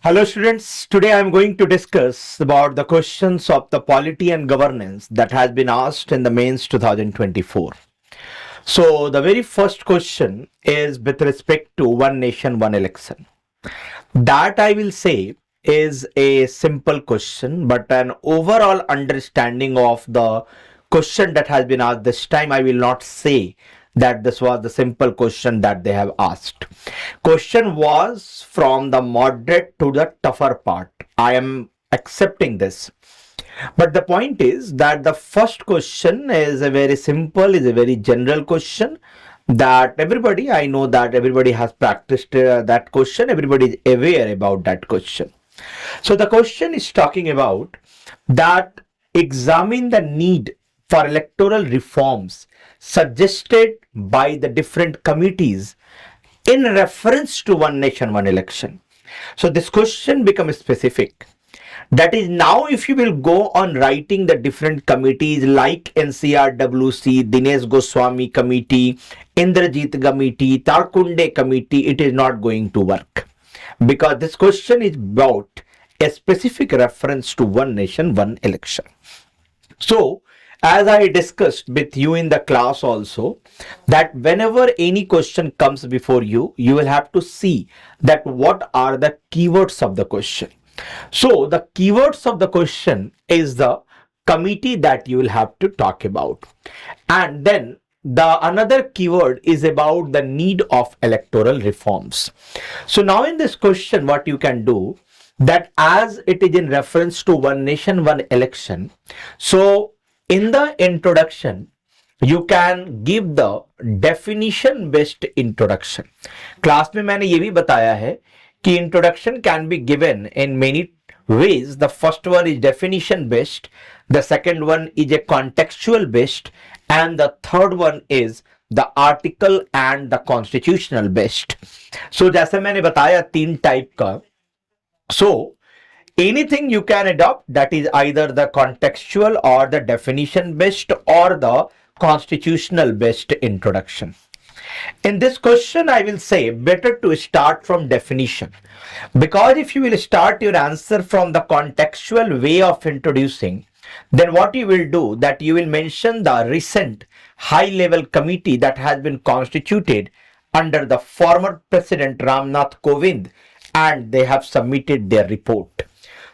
Hello students, today I am going to discuss about the questions of the polity and governance that has been asked in the mains 2024. So the very first question is with respect to one nation, one election. That I will say is a simple question, but an overall understanding of the question that has been asked this time, I will not say that this was the simple question that they have asked. Question was from the moderate to the tougher part. I am accepting this. But the point is that the first question is a very simple, is a very general question that I know that everybody has practiced that question, everybody is aware about that question. So the question is talking about that examine the need for electoral reforms suggested by the different committees in reference to one nation, one election. So this question becomes specific. That is, now if you will go on writing the different committees like NCRWC, Dinesh Goswami committee, Indrajit committee, Tarkunde committee, it is not going to work. Because this question is about a specific reference to one nation, one election. So, as I discussed with you in the class also, that whenever any question comes before you, you will have to see that what are the keywords of the question. So the keywords of the question is the committee that you will have to talk about. And then the another keyword is about the need of electoral reforms. So now in this question, what you can do, that as it is in reference to one nation, one election, so in the introduction, you can give the definition based introduction. Class में मैंने ये भी बताया है कि introduction can be given in many ways. The first one is definition based, the second one is a contextual based, and the third one is the article and the constitutional based. So जैसे मैंने बताया तीन type का, so anything you can adopt, that is either the contextual or the definition based or the constitutional based introduction. In this question, I will say better to start from definition, because if you will start your answer from the contextual way of introducing, then what you will do, that you will mention the recent high level committee that has been constituted under the former President Ramnath Kovind, and they have submitted their report.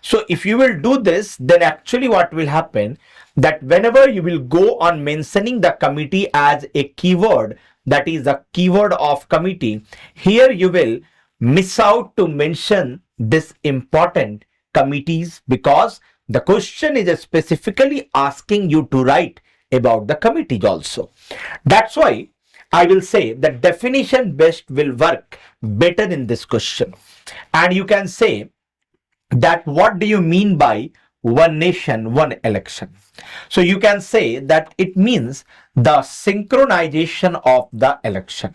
So if you will do this, then actually what will happen, that whenever you will go on mentioning the committee as a keyword, that is the keyword of committee, here you will miss out to mention this important committees, because the question is specifically asking you to write about the committees also. That's why I will say that definition based will work better in this question. And you can say that what do you mean by one nation, one election? So you can say that it means the synchronization of the election.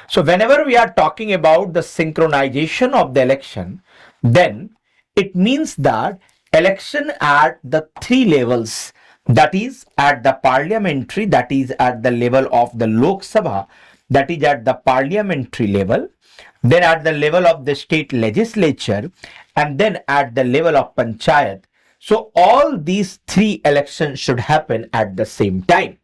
So whenever we are talking about the synchronization of the election, then it means that election at the three levels, that is at the parliamentary, that is at the level of the Lok Sabha, that is at the parliamentary level, then at the level of the state legislature, and then at the level of panchayat. So all these three elections should happen at the same time.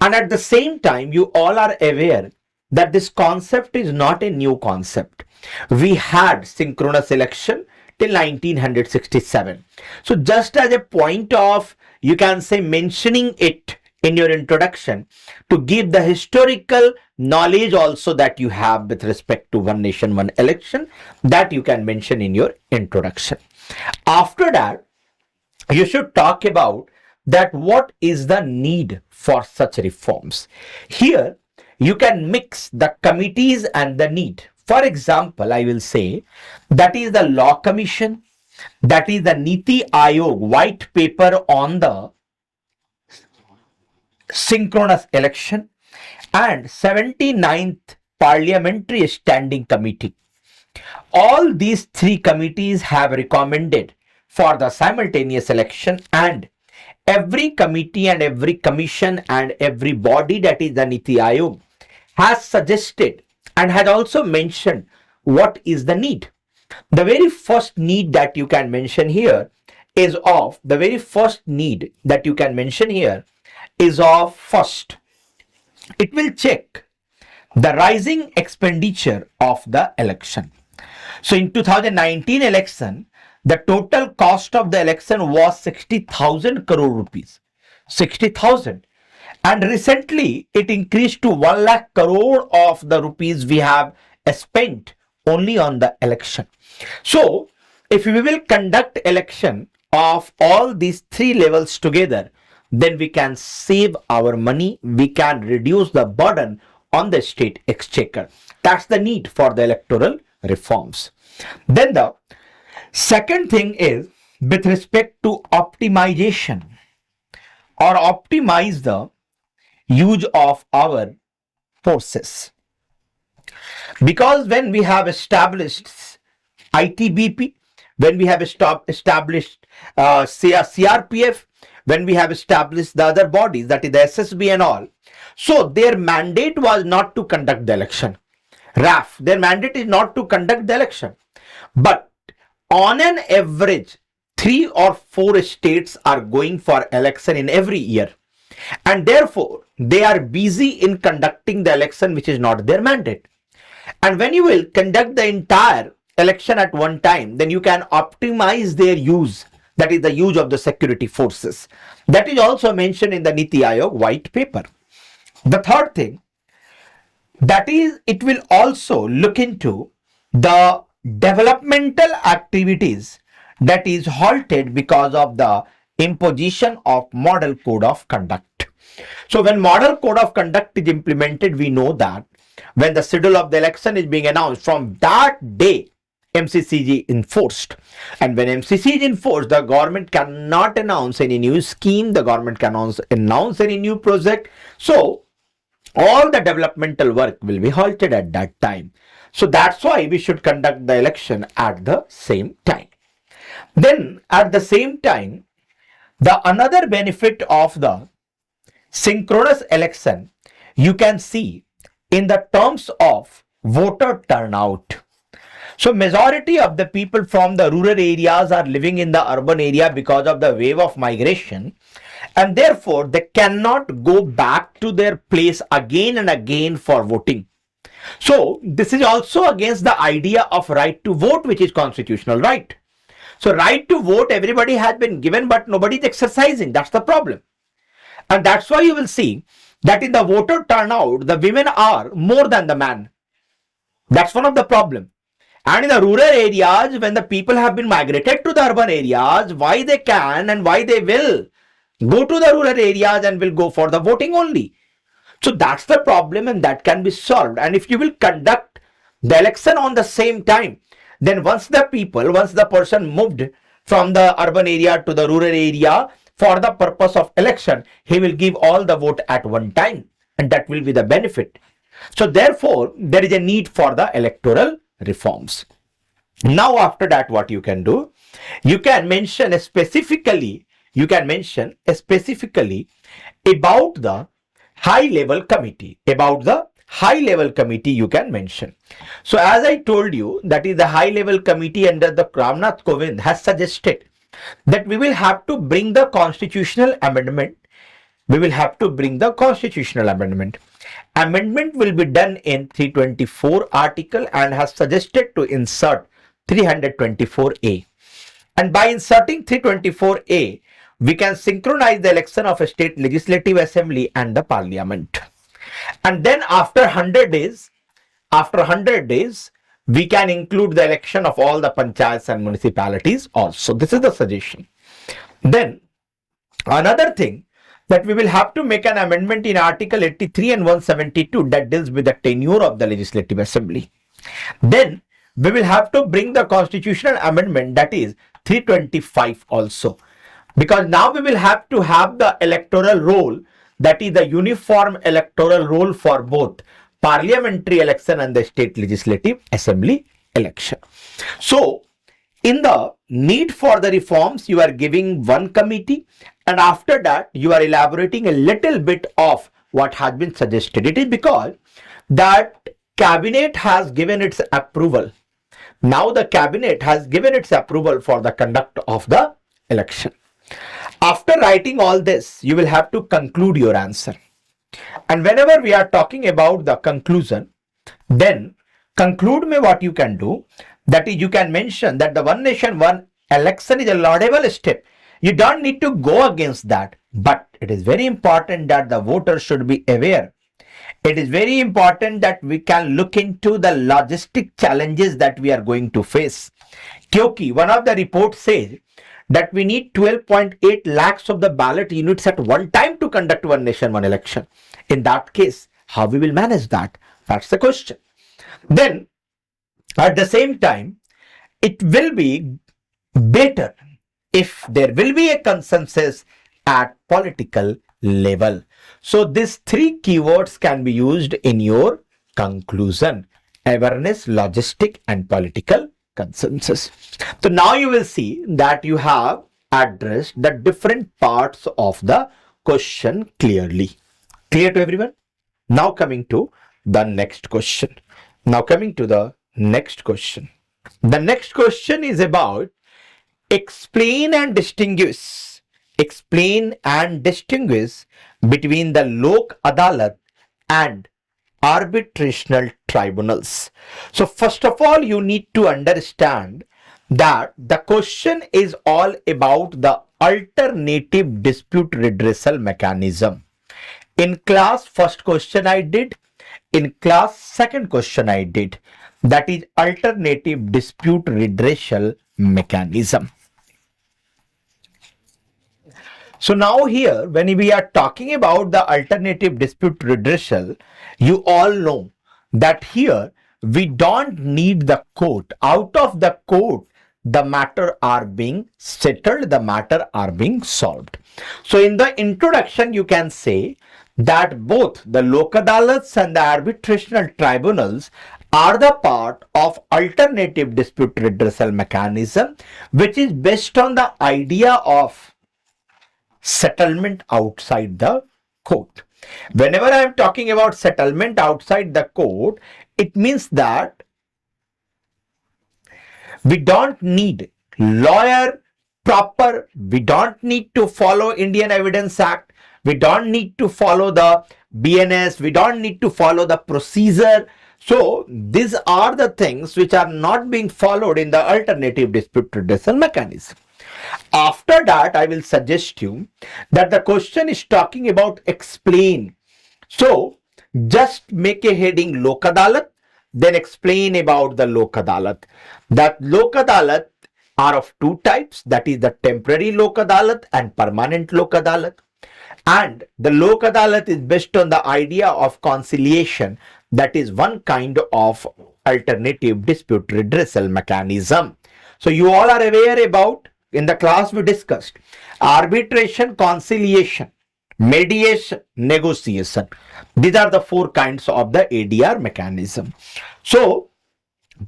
And at the same time, you all are aware that this concept is not a new concept. We had synchronous election till 1967. So just as a point of, you can say, mentioning it in your introduction, to give the historical knowledge also that you have with respect to one nation, one election, that you can mention in your introduction. After that, you should talk about that what is the need for such reforms. Here, you can mix the committees and the need. For example, I will say that is the Law Commission, that is the Niti Aayog white paper on the synchronous election, and 79th Parliamentary Standing Committee. All these three committees have recommended for the simultaneous election, and every committee and every commission and every body, that is the Niti Aayog, has suggested and has also mentioned what is the need. The very first need that you can mention here is of, first, it will check the rising expenditure of the election. So in 2019 election, the total cost of the election was 60,000 crore rupees. 60,000. And recently it increased to 1 lakh crore of the rupees we have spent only on the election. So if we will conduct election of all these three levels together, then we can save our money, we can reduce the burden on the state exchequer. That's the need for the electoral reforms. Then the second thing is with respect to optimization or optimize the use of our forces. Because when we have established ITBP, when we have established CRPF, when we have established the other bodies, that is the SSB and all, so their mandate was not to conduct the election. RAF, their mandate is not to conduct the election. But on an average, 3 or 4 states are going for election in every year. And therefore, they are busy in conducting the election which is not their mandate. And when you will conduct the entire election at one time, then you can optimize their use, that is the use of the security forces. That is also mentioned in the Niti Aayog white paper. The third thing, that is, it will also look into the developmental activities that is halted because of the imposition of model code of conduct. So when model code of conduct is implemented, we know that when the schedule of the election is being announced, from that day MCC is enforced. And when MCC is enforced, the government cannot announce any new scheme, the government cannot announce any new project. So all the developmental work will be halted at that time. So that's why we should conduct the election at the same time. Then at the same time, the another benefit of the synchronous election you can see in the terms of voter turnout. So majority of the people from the rural areas are living in the urban area because of the wave of migration, and therefore they cannot go back to their place again and again for voting. So this is also against the idea of right to vote, which is constitutional right. So right to vote everybody has been given, but nobody is exercising. That's the problem. And that's why you will see that in the voter turnout, the women are more than the man. That's one of the problem. And in the rural areas, when the people have been migrated to the urban areas, why they can and why they will go to the rural areas and will go for the voting only. So that's the problem, and that can be solved. And if you will conduct the election on the same time, then once the person moved from the urban area to the rural area for the purpose of election, he will give all the vote at one time, and that will be the benefit. So therefore, there is a need for the electoral reforms. Now after that, what you can do, you can mention specifically about the high level committee, you can mention. So as I told you, that is the high level committee under the Ramnath Kovind has suggested that we will have to bring the constitutional amendment. Amendment will be done in 324 article and has suggested to insert 324A. And by inserting 324A, we can synchronize the election of a state legislative assembly and the parliament. And then after 100 days, we can include the election of all the panchayats and municipalities also. This is the suggestion. Then another thing, that we will have to make an amendment in Article 83 and 172 that deals with the tenure of the Legislative Assembly. Then we will have to bring the constitutional amendment, that is 325 also. Because now we will have to have the electoral roll, that is the uniform electoral roll for both parliamentary election and the state legislative assembly election. So in the need for the reforms, you are giving one committee, and after that you are elaborating a little bit of what has been suggested. It is because that cabinet has given its approval Now the cabinet has given its approval for the conduct of the election. After writing all this, you will have to conclude your answer. And whenever we are talking about the conclusion, then conclude me what you can do. That is, you can mention that the one nation, one election is a laudable step. You don't need to go against that. But it is very important that the voters should be aware. It is very important that we can look into the logistic challenges that we are going to face. Kyunki one of the reports says that we need 12.8 lakhs of the ballot units at one time to conduct one nation, one election. In that case, how we will manage that? That's the question. Then, at the same time, it will be better if there will be a consensus at political level. So, these three keywords can be used in your conclusion: awareness, logistic, and political consensus. So now you will see that you have addressed the different parts of the question clearly. Clear to everyone? Now coming to the next question. The next question is about explain and distinguish between the Lok Adalat and arbitrational tribunals. So first of all, you need to understand that the question is all about the alternative dispute redressal mechanism. In class, first question I did. In class, second question I did. That is alternative dispute redressal mechanism. So now here, when we are talking about the alternative dispute redressal, you all know that here we don't need the court. Out of the court, the matter are being settled, the matter are being solved. So in the introduction, you can say that both the Lok Adalats and the arbitrational tribunals are the part of alternative dispute redressal mechanism, which is based on the idea of settlement outside the court. Whenever I am talking about settlement outside the court, it means that we don't need lawyer proper, we don't need to follow Indian Evidence Act, we don't need to follow the BNS, we don't need to follow the procedure. So these are the things which are not being followed in the alternative dispute redressal mechanism. After that, I will suggest you that the question is talking about explain. So just make a heading Lok Adalat, then explain about the Lok Adalat. That Lok Adalat are of two types, that is the temporary Lok Adalat and permanent Lok Adalat. And the Lok Adalat is based on the idea of conciliation, that is one kind of alternative dispute redressal mechanism. So you all are aware about, in the class we discussed arbitration, conciliation, mediation, negotiation. These are the four kinds of the ADR mechanism. So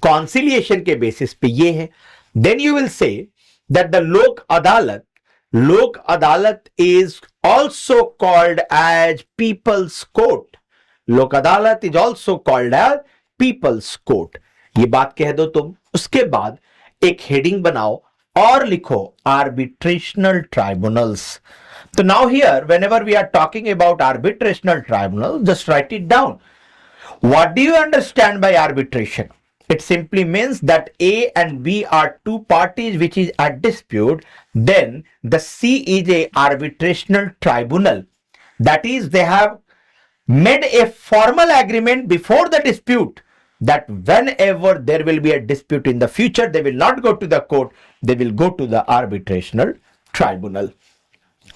conciliation के basis पे ये है. Then you will say that the Lok Adalat is also called as people's court. Lok Adalat is also called as people's court. ये बात कह दो तुम. उसके बाद एक हेडिंग बनाओ और लिखो arbitrational tribunals. So now here, whenever we are talking about arbitrational tribunal, just write it down. What do you understand by arbitration? It simply means that A and B are two parties which is at dispute. Then the C is a arbitrational tribunal. That is, they have made a formal agreement before the dispute that whenever there will be a dispute in the future, they will not go to the court, they will go to the arbitrational tribunal.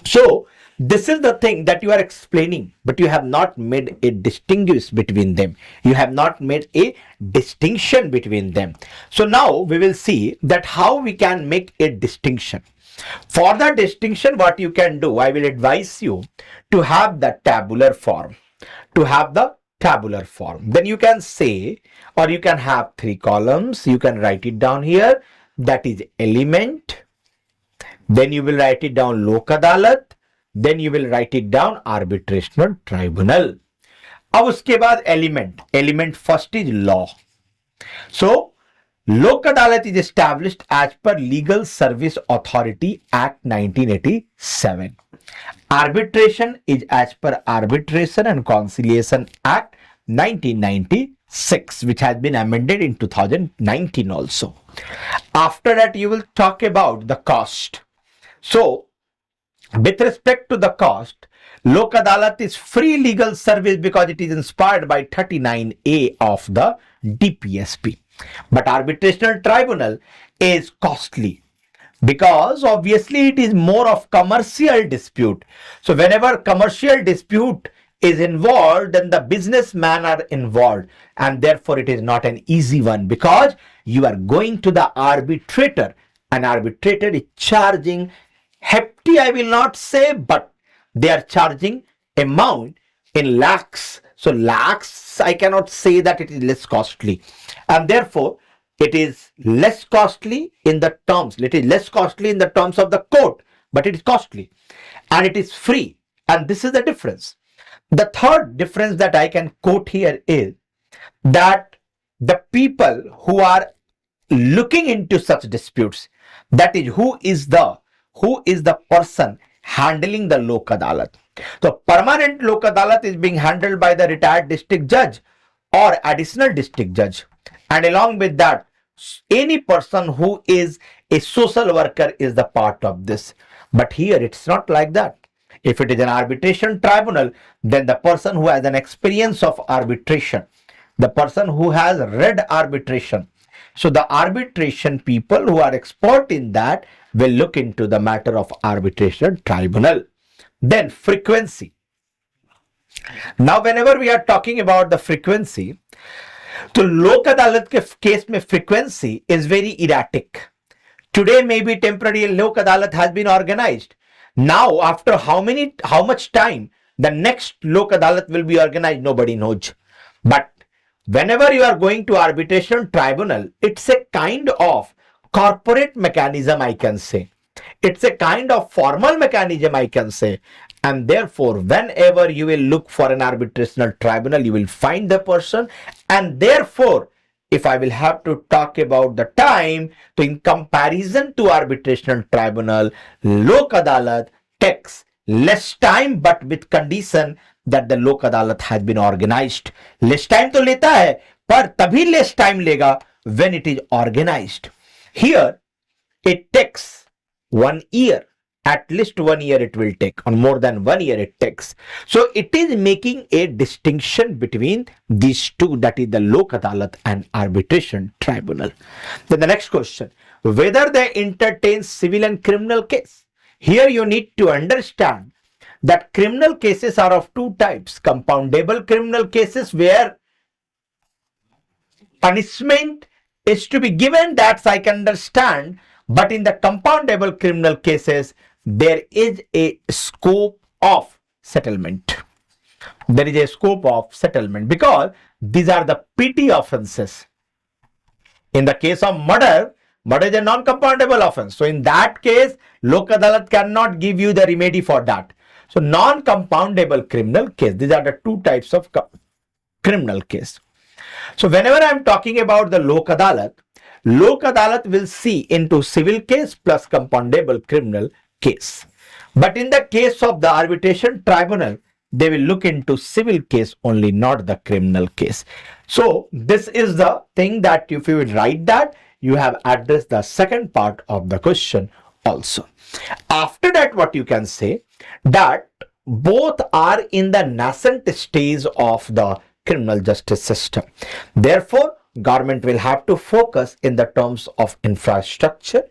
So this is the thing that you are explaining, but you have not made a distinguish between them. You have not made a distinction between them. So now we will see that how we can make a distinction. For the distinction, what you can do, I will advise you to have the tabular form. Then you can say, or you can have three columns. You can write it down here. That is element. Then you will write it down Lok Adalat. Then you will write it down arbitrational tribunal. अब उसके बाद element first is law. So Lok Adalat is established as per Legal Service Authority Act 1987. Arbitration is as per Arbitration and Conciliation Act 1996, which has been amended in 2019 also. After that, you will talk about the cost. So, with respect to the cost, Lok Adalat is free legal service because it is inspired by 39A of the DPSP. But arbitrational tribunal is costly because obviously it is more of commercial dispute. So whenever commercial dispute is involved, then the businessmen are involved, and therefore it is not an easy one because you are going to the arbitrator. An arbitrator is charging hefty, I will not say, but they are charging amount in lakhs. So lakhs, I cannot say that it is less costly, and therefore it is less costly in the terms. It is less costly in the terms of the court, but it is costly, and it is free. And this is the difference. The third difference that I can quote here is that the people who are looking into such disputes, that is who is the person handling the Lok Adalat. So permanent Lok Adalat is being handled by the retired district judge or additional district judge, and along with that, any person who is a social worker is the part of this. But here it's not like that. If it is an arbitration tribunal, then the person who has an experience of arbitration, the person who has read arbitration, so the arbitration people who are expert in that will look into the matter of arbitration tribunal. Then frequency. Now whenever we are talking about the frequency, तो लोक अदालत के case में frequency is very erratic. Today maybe temporary Lok Adalat has been organized. Now after how much time the next Lok Adalat will be organized, nobody knows. But whenever you are going to arbitration tribunal, it's a kind of corporate mechanism, I can say. It's a kind of formal mechanism, I can say. And therefore, whenever you will look for an arbitrational tribunal, you will find the person. And therefore, if I will have to talk about the time, so in comparison to arbitrational tribunal, Lok Adalat takes less time, but with condition that the Lok Adalat has been organized. Less time to leta hai, par tabhi less time lega when it is organized. Here, it takes 1 year. At least 1 year it will take, or more than 1 year it takes. So it is making a distinction between these two, that is the Lok Adalat and arbitration tribunal. Then the next question, whether they entertain civil and criminal case. Here you need to understand that criminal cases are of two types. Compoundable criminal cases where punishment is to be given, that I can understand. But in the compoundable criminal cases, there is a scope of settlement. There is a scope of settlement because these are the petty offenses. In the case of murder, murder is a non-compoundable offense. So in that case, Lok Adalat cannot give you the remedy for that. So non-compoundable criminal case, these are the two types of criminal case. So whenever I am talking about the Lok Adalat will see into civil case plus compoundable criminal case. But in the case of the arbitration tribunal, they will look into civil case only, not the criminal case. So this is the thing that if you will write that, you have addressed the second part of the question also. After that, what you can say, that both are in the nascent stage of the criminal justice system. Therefore, government will have to focus in the terms of infrastructure,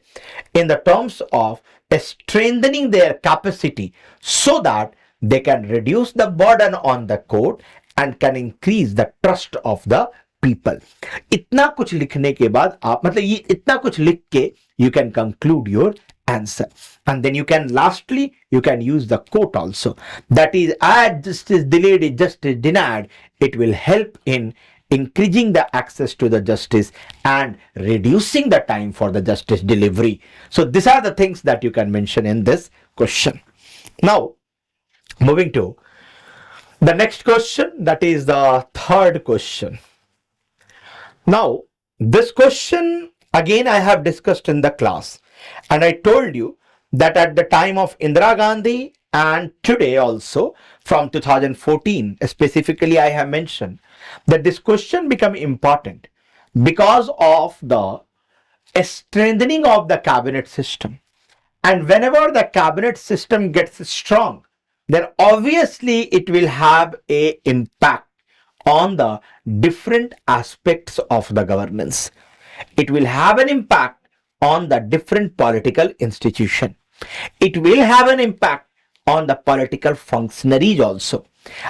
in the terms of strengthening their capacity so that they can reduce the burden on the court and can increase the trust of the people. इतना कुछ लिखने के बाद आप मतलब ये इतना कुछ लिख के you can conclude your answer, and then you can lastly you can use the quote also, that is, as justice delayed is justice denied. It will help in increasing the access to the justice and reducing the time for the justice delivery. So these are the things that you can mention in this question. Now moving to the next question, that is the third question. Now This question again I have discussed in the class, and I told you that at the time of Indira Gandhi and today also from 2014 specifically I have mentioned that this question become important because of the strengthening of the cabinet system. And whenever the cabinet system gets strong, then obviously it will have a impact on the different aspects of the governance. It will have an impact on the different political institution. It will have an impact on the political functionaries also.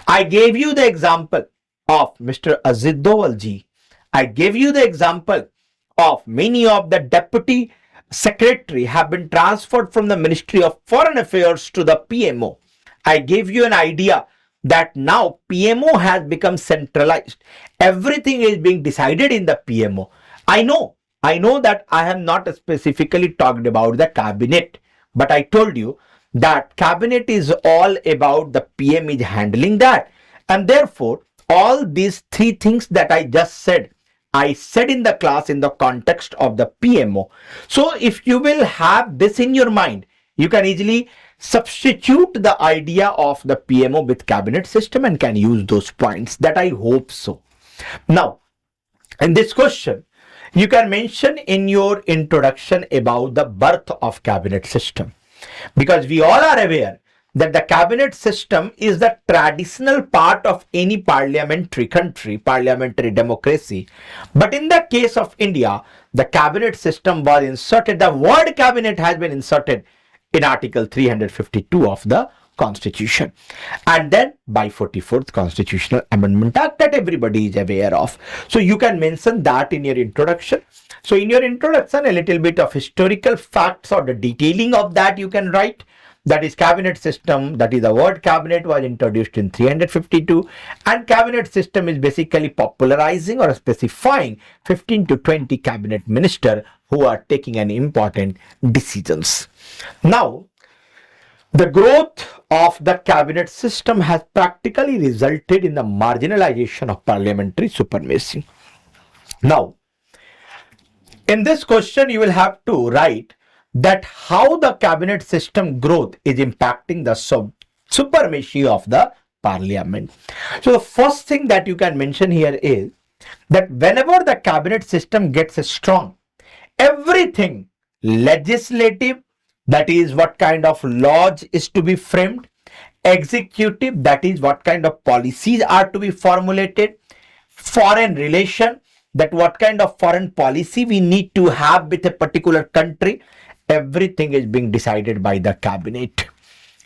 I gave you the example of Mr. Azid Doval ji. I gave you the example of many of the deputy secretary have been transferred from the Ministry of Foreign Affairs to the PMO. I gave you an idea that now PMO has become centralized. Everything is being decided in the PMO. I know that I have not specifically talked about the cabinet, but I told you that cabinet is all about the PM is handling that. And therefore, all these three things that I just said, I said in the class in the context of the PMO. So if you will have this in your mind, you can easily substitute the idea of the PMO with cabinet system and can use those points. That I hope so. Now, in this question, you can mention in your introduction about the birth of cabinet system, because we all are aware that the cabinet system is the traditional part of any parliamentary country, parliamentary democracy. But in the case of India, the cabinet system was inserted, the word cabinet has been inserted in Article 352 of the Constitution, and then by 44th Constitutional Amendment Act that everybody is aware of. So you can mention that in your introduction. So in your introduction, a little bit of historical facts or the detailing of that you can write. That is cabinet system, that is the word cabinet was introduced in 352, and cabinet system is basically popularizing or specifying 15 to 20 cabinet minister who are taking an important decisions. Now, the growth of the cabinet system has practically resulted in the marginalization of parliamentary supremacy. Now, in this question, you will have to write that how the cabinet system growth is impacting the supremacy of the parliament. So the first thing that you can mention here is that whenever the cabinet system gets strong, everything legislative, that is what kind of laws is to be framed, executive, that is what kind of policies are to be formulated, foreign relation, that what kind of foreign policy we need to have with a particular country, everything is being decided by the cabinet.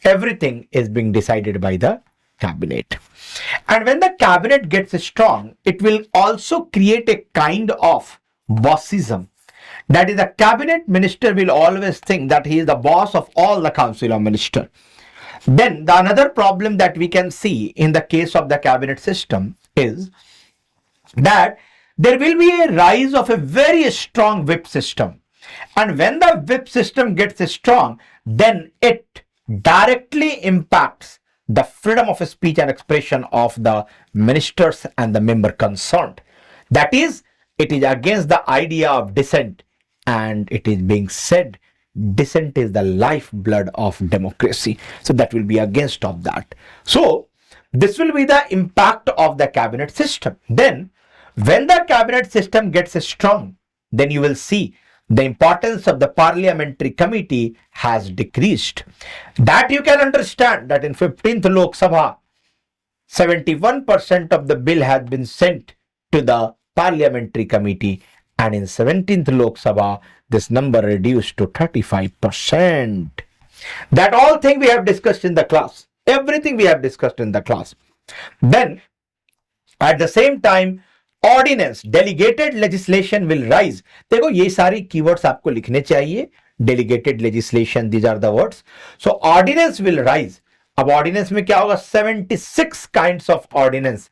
Everything is being decided by the cabinet. And when the cabinet gets strong, it will also create a kind of bossism. That is, the cabinet minister will always think that he is the boss of all the council of ministers. Then the another problem that we can see in the case of the cabinet system is that there will be a rise of a very strong whip system. And when the whip system gets strong, then it directly impacts the freedom of speech and expression of the ministers and the member concerned. That is, it is against the idea of dissent, and it is being said dissent is the lifeblood of democracy. So that will be against of that. So this will be the impact of the cabinet system. Then when the cabinet system gets strong, then you will see the importance of the parliamentary committee has decreased. That you can understand that in 15th Lok Sabha, 71% of the bill has been sent to the parliamentary committee, and in 17th Lok Sabha, this number reduced to 35%. That all thing we have discussed in the class. Everything we have discussed in the class. Then, at the same time, ordinance delegated legislation will rise. देखो ये सारी keywords आपको लिखने चाहिए. Delegated legislation, these are the words. So ordinance will rise. अब ordinance में क्या होगा? 76 kinds of ordinance,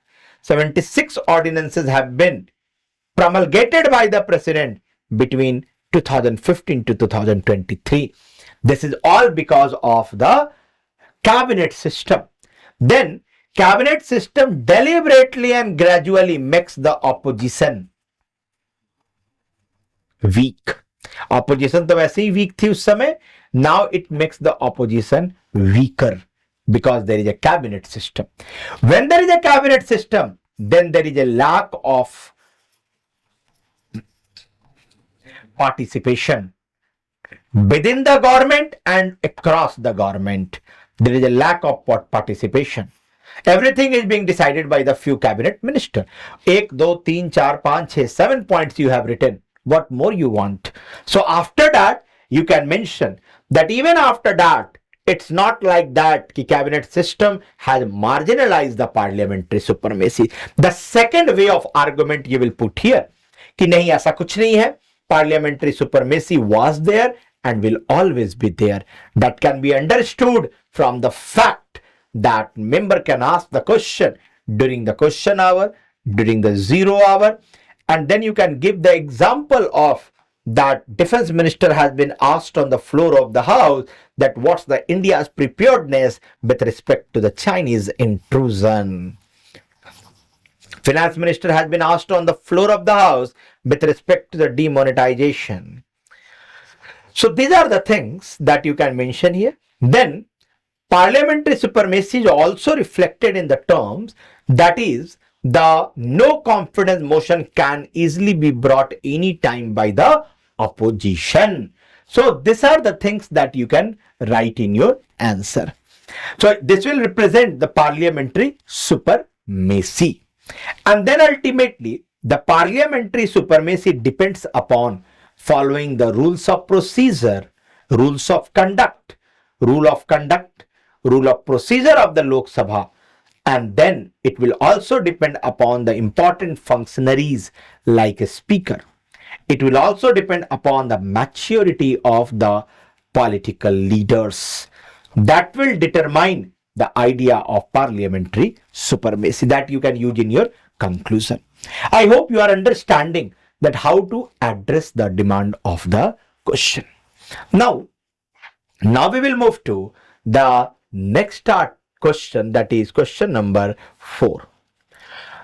76 ordinances have been promulgated by the president between 2015 to 2023. This is all because of the cabinet system. Then cabinet system deliberately and gradually makes the opposition weak. Opposition तो वैसे ही weak थी उस समय. Now it makes the opposition weaker because there is a cabinet system. When there is a cabinet system, then there is a lack of participation within the government and across the government. There is a lack of participation. Everything is being decided by the few cabinet minister. 1, 2, 3, 4, 5, 6, 7 points you have written. What more you want? So after that, you can mention that even after that, it's not like that the cabinet system has marginalized the parliamentary supremacy. The second way of argument you will put here कि नहीं ऐसा कुछ नहीं है, parliamentary supremacy was there and will always be there. That can be understood from the fact that member can ask the question during the question hour, during the 0 hour, and then you can give the example of that defense minister has been asked on the floor of the house that what's the India's preparedness with respect to the Chinese intrusion. Finance minister has been asked on the floor of the house with respect to the demonetization. So these are the things that you can mention here. Then parliamentary supremacy is also reflected in the terms that is the no confidence motion can easily be brought any time by the opposition. So these are the things that you can write in your answer. So this will represent the parliamentary supremacy. And then ultimately the parliamentary supremacy depends upon following the rules of procedure, rules of conduct, rule of procedure of the Lok Sabha, and then it will also depend upon the important functionaries like a speaker. It will also depend upon the maturity of the political leaders. That will determine the idea of parliamentary supremacy that you can use in your conclusion. I hope you are understanding that how to address the demand of the question. Now we will move to the next question, that is question number 4.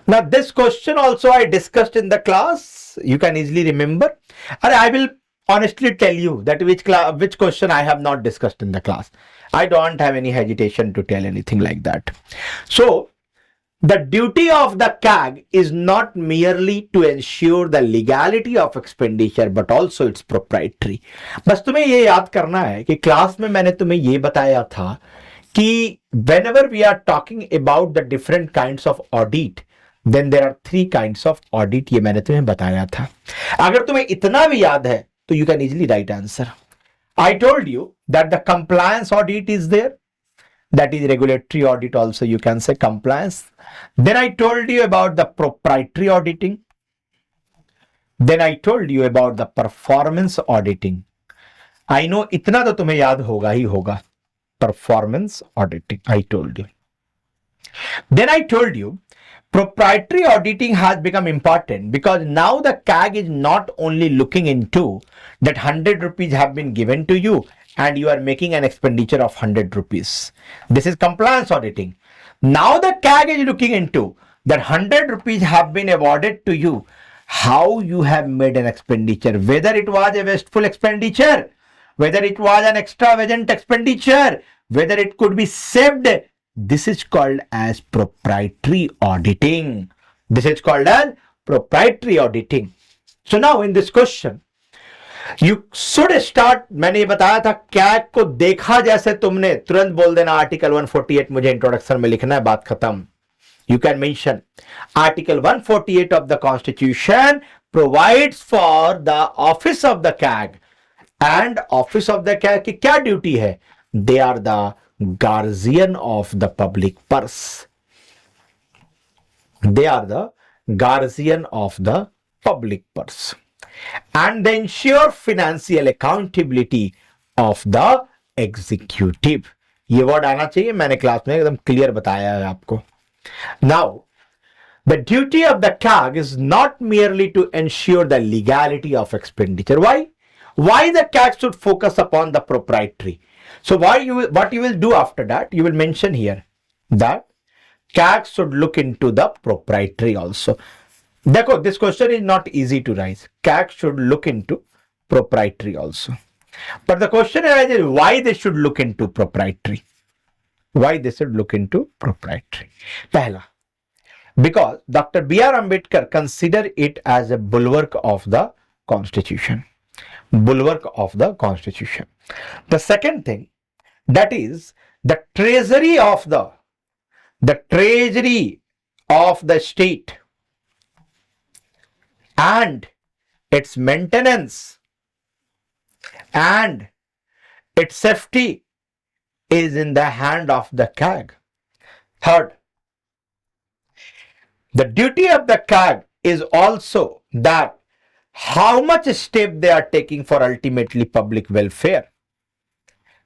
Now this question also I discussed in the class. You can easily remember, and I will honestly tell you that which question I have not discussed in the class. I don't have any hesitation to tell anything like that. So the duty of the CAG is not merely to ensure the legality of expenditure but also its proprietary. बस तुम्हें ये याद करना है कि class में मैंने तुम्हें ये बताया था कि whenever we are talking about the different kinds of audit, then there are 3 kinds of audit. ये मैंने तुम्हें बताया था. अगर तुम्हें इतना भी याद है तो you can easily write answer. I told you that the compliance audit is there. That is regulatory audit also, you can say compliance. Then I told you about the proprietary auditing. Then I told you about the performance auditing. I know इतना तो तुम्हें याद होगा ही होगा. Performance auditing, I told you. Then I told you proprietary auditing has become important because now the CAG is not only looking into that 100 rupees have been given to you and you are making an expenditure of 100 rupees. This is compliance auditing. Now the CAG is looking into that 100 rupees have been awarded to you, how you have made an expenditure, whether it was a wasteful expenditure, whether it was an extravagant expenditure, whether it could be saved. This is called as proprietary auditing. This is called as proprietary auditing. So now in this question, you should start, मैंने ये बताया था CAG को देखा जैसे तुमने तुरंत बोल देना आर्टिकल 148 मुझे इंट्रोडक्शन में लिखना है, बात खत्म. You can mention article 148 of the constitution provides for the office of the CAG, and office of the CAG की क्या ड्यूटी है? They are the guardian of the public purse. They are the guardian of the public purse. And they ensure financial accountability of the executive. ये word आना चाहिए, मैंने class में एकदम clear बताया है आपको. Now, the duty of the CAG is not merely to ensure the legality of expenditure. Why? Why the CAG should focus upon the proprietary? So what you will do after that, you will mention here that CAG should look into the proprietary also. देखो, this question is not easy to raise. CAG should look into proprietary also. But the question arises why they should look into proprietary. Why they should look into proprietary? Pehla, because Dr. B.R. Ambedkar consider it as a bulwark of the constitution. Bulwark of the constitution. The second thing, that is the treasury of the state and its maintenance and its safety is in the hand of the CAG. Third, the duty of the CAG is also that how much step they are taking for ultimately public welfare.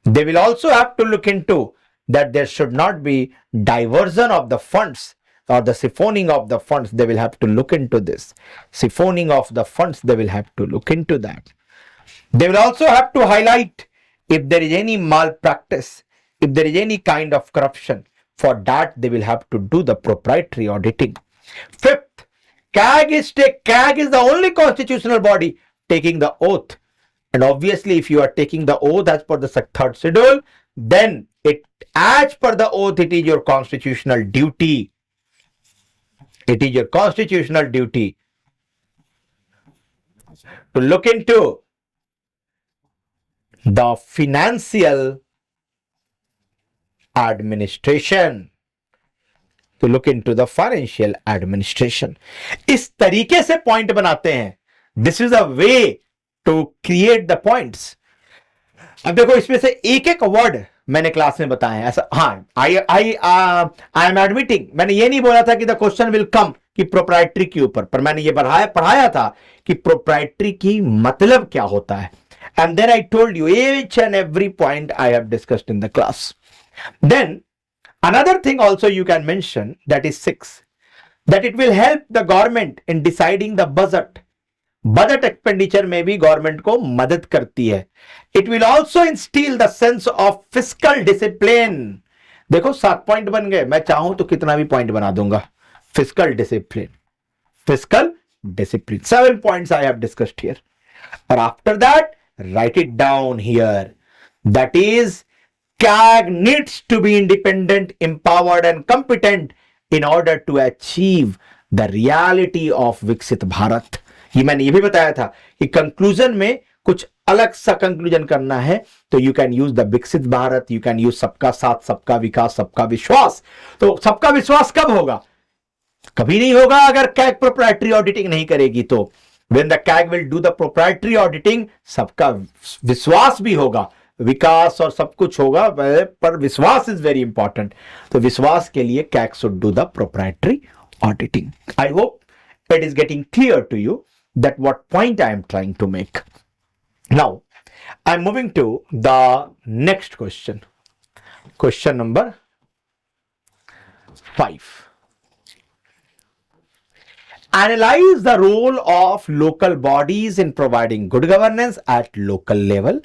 They will also have to look into that there should not be diversion of the funds or the siphoning of the funds. They will have to look into this. Siphoning of the funds, they will have to look into that. They will also have to highlight if there is any malpractice, if there is any kind of corruption. For that, they will have to do the proprietary auditing. Fifth, CAG is the only constitutional body taking the oath. And obviously, if you are taking the oath as per the third schedule, then as per the oath, it is your constitutional duty. It is your constitutional duty to look into the financial administration. To look into the financial administration. इस तरीके से point बनाते हैं. This is a way to create the points. अब देखो, इसमें से एक एक वर्ड मैंने क्लास में बताया है. ऐसा, हाँ, आई एम एडमिटिंग, मैंने ये नहीं बोला था कि द क्वेश्चन विल कम कि प्रोप्राइटरी के ऊपर, पर मैंने ये पढ़ाया था कि प्रोप्राइटरी की मतलब क्या होता है. And then I told you each and every point I have discussed in the class. Then another thing also you can mention, that is 6, that it will help the government in deciding the budget. Budget expenditure में भी government को मदद करती है. It will also instil the sense of fiscal discipline. देखो, 7 point बन गए. मैं चाहूं तो कितना भी पॉइंट बना दूंगा. Fiscal discipline, 7 points I have discussed here. और after that, write it down here. That is, CAG needs to be independent, empowered and competent in order to achieve the reality of विकसित भारत. ये मैंने ये भी बताया था कि कंक्लूजन में कुछ अलग सा कंक्लूजन करना है तो यू कैन यूज द विकसित भारत, यू कैन यूज सबका साथ, सबका विकास, सबका विश्वास. तो सबका विश्वास कब होगा? कभी नहीं होगा अगर CAG प्रोप्राइटरी ऑडिटिंग नहीं करेगी. तो when the CAG will do the proprietary auditing, सबका विश्वास भी होगा, विकास और सब कुछ होगा, पर विश्वास इज वेरी इंपॉर्टेंट. तो विश्वास के लिए CAG should do the proprietary auditing. I hope it is getting clear to you that what point I am trying to make. Now, I'm moving to the next question. Question number 5. Analyze the role of local bodies in providing good governance at local level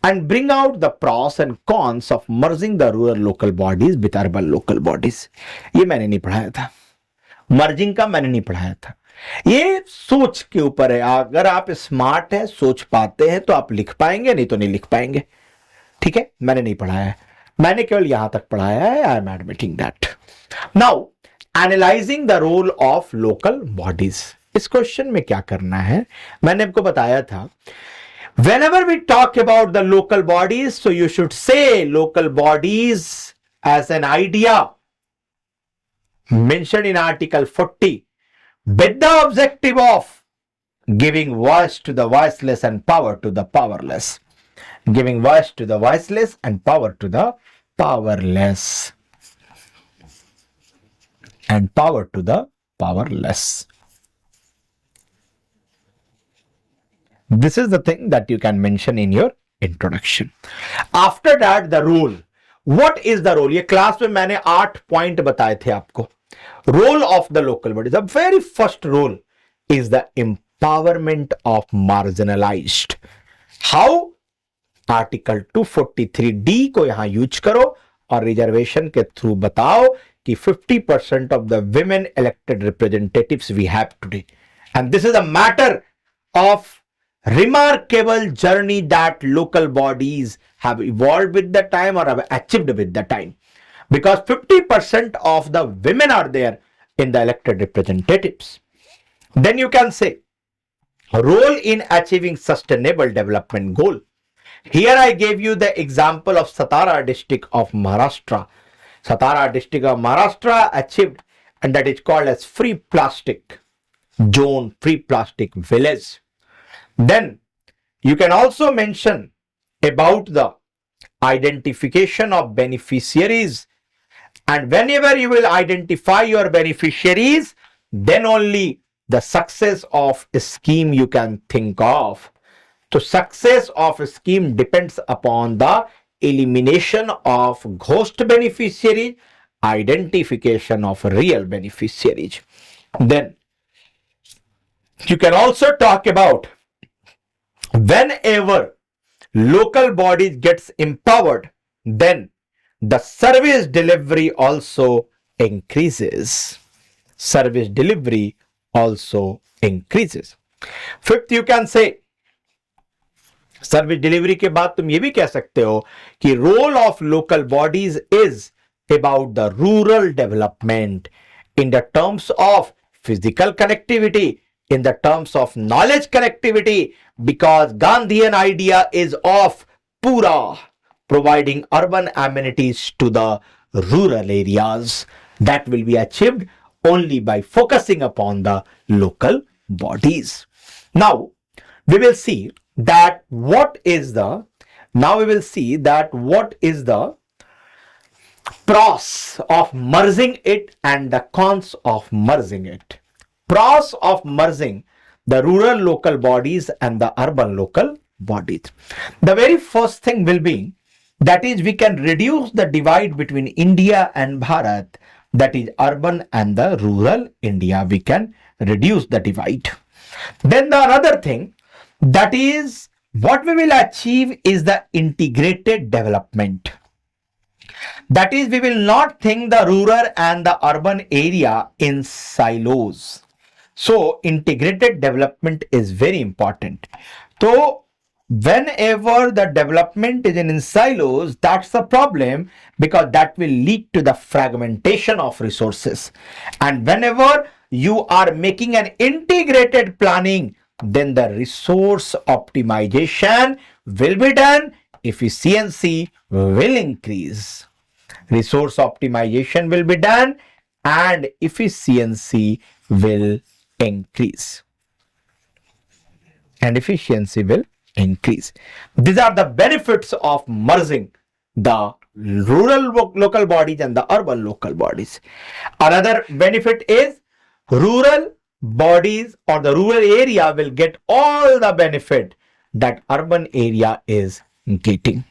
and bring out the pros and cons of merging the rural local bodies with urban local bodies. ये मैंने नहीं पढ़ाया था. Merging का मैंने नहीं पढ़ाया था. ये सोच के ऊपर है. अगर आप स्मार्ट है, सोच पाते हैं, तो आप लिख पाएंगे, नहीं तो नहीं लिख पाएंगे. ठीक है, मैंने नहीं पढ़ाया है, मैंने केवल यहां तक पढ़ाया है. I am admitting that. Now, analysing the role of local bodies. इस क्वेश्चन में क्या करना है, मैंने आपको बताया था. whenever we talk about the local bodies, so you should say local bodies as an idea mentioned in Article 40 with the objective of giving voice to the voiceless and power to the powerless. Giving voice to the voiceless and power to the powerless. And power to the powerless. This is the thing that you can mention in your introduction. After that, the role. What is the role? ये class में मैंने 8 point बताए थे आपको. Role of the local bodies. The very first role is the empowerment of marginalized. How? Article 243D को यहां use करो और रिजर्वेशन के थ्रू बताओ कि 50% of the women elected representatives we have today. And this is a matter of remarkable journey that local bodies have evolved with the time or have achieved with the time, because 50% of the women are there in the elected representatives. Then you can say role in achieving sustainable development goal. Here I gave you the example of Satara district of Maharashtra. Satara district of Maharashtra achieved, and that is called as free plastic zone, free plastic village. Then you can also mention about the identification of beneficiaries, and whenever you will identify your beneficiaries, then only the success of a scheme you can think of. So success of a scheme depends upon the elimination of ghost beneficiaries, identification of real beneficiaries. Then you can also talk about whenever local bodies gets empowered, then the service delivery also increases. Service delivery also increases. Fifth, you can say service delivery के बाद तुम ये भी कह सकते हो कि role of local bodies is about the rural development in the terms of physical connectivity, in the terms of knowledge connectivity, because Gandhian idea is of Pura, providing urban amenities to the rural areas. That will be achieved only by focusing upon the local bodies. Now we will see that what is the pros of merging it and the cons of merging it. Pros of merging the rural local bodies and the urban local bodies. The very first thing will be that is we can reduce the divide between India and Bharat, that is urban and the rural India. We can reduce the divide. Then the another thing that is what we will achieve is the integrated development. That is, we will not think the rural and the urban area in silos. So integrated development is very important. So whenever the development is in silos, that's the problem, because that will lead to the fragmentation of resources. And whenever you are making an integrated planning, then the resource optimization will be done, efficiency will increase. Resource optimization will be done and efficiency will increase. And efficiency will increase. These are the benefits of merging the rural local bodies and the urban local bodies. Another benefit is rural bodies or the rural area will get all the benefit that urban area is getting.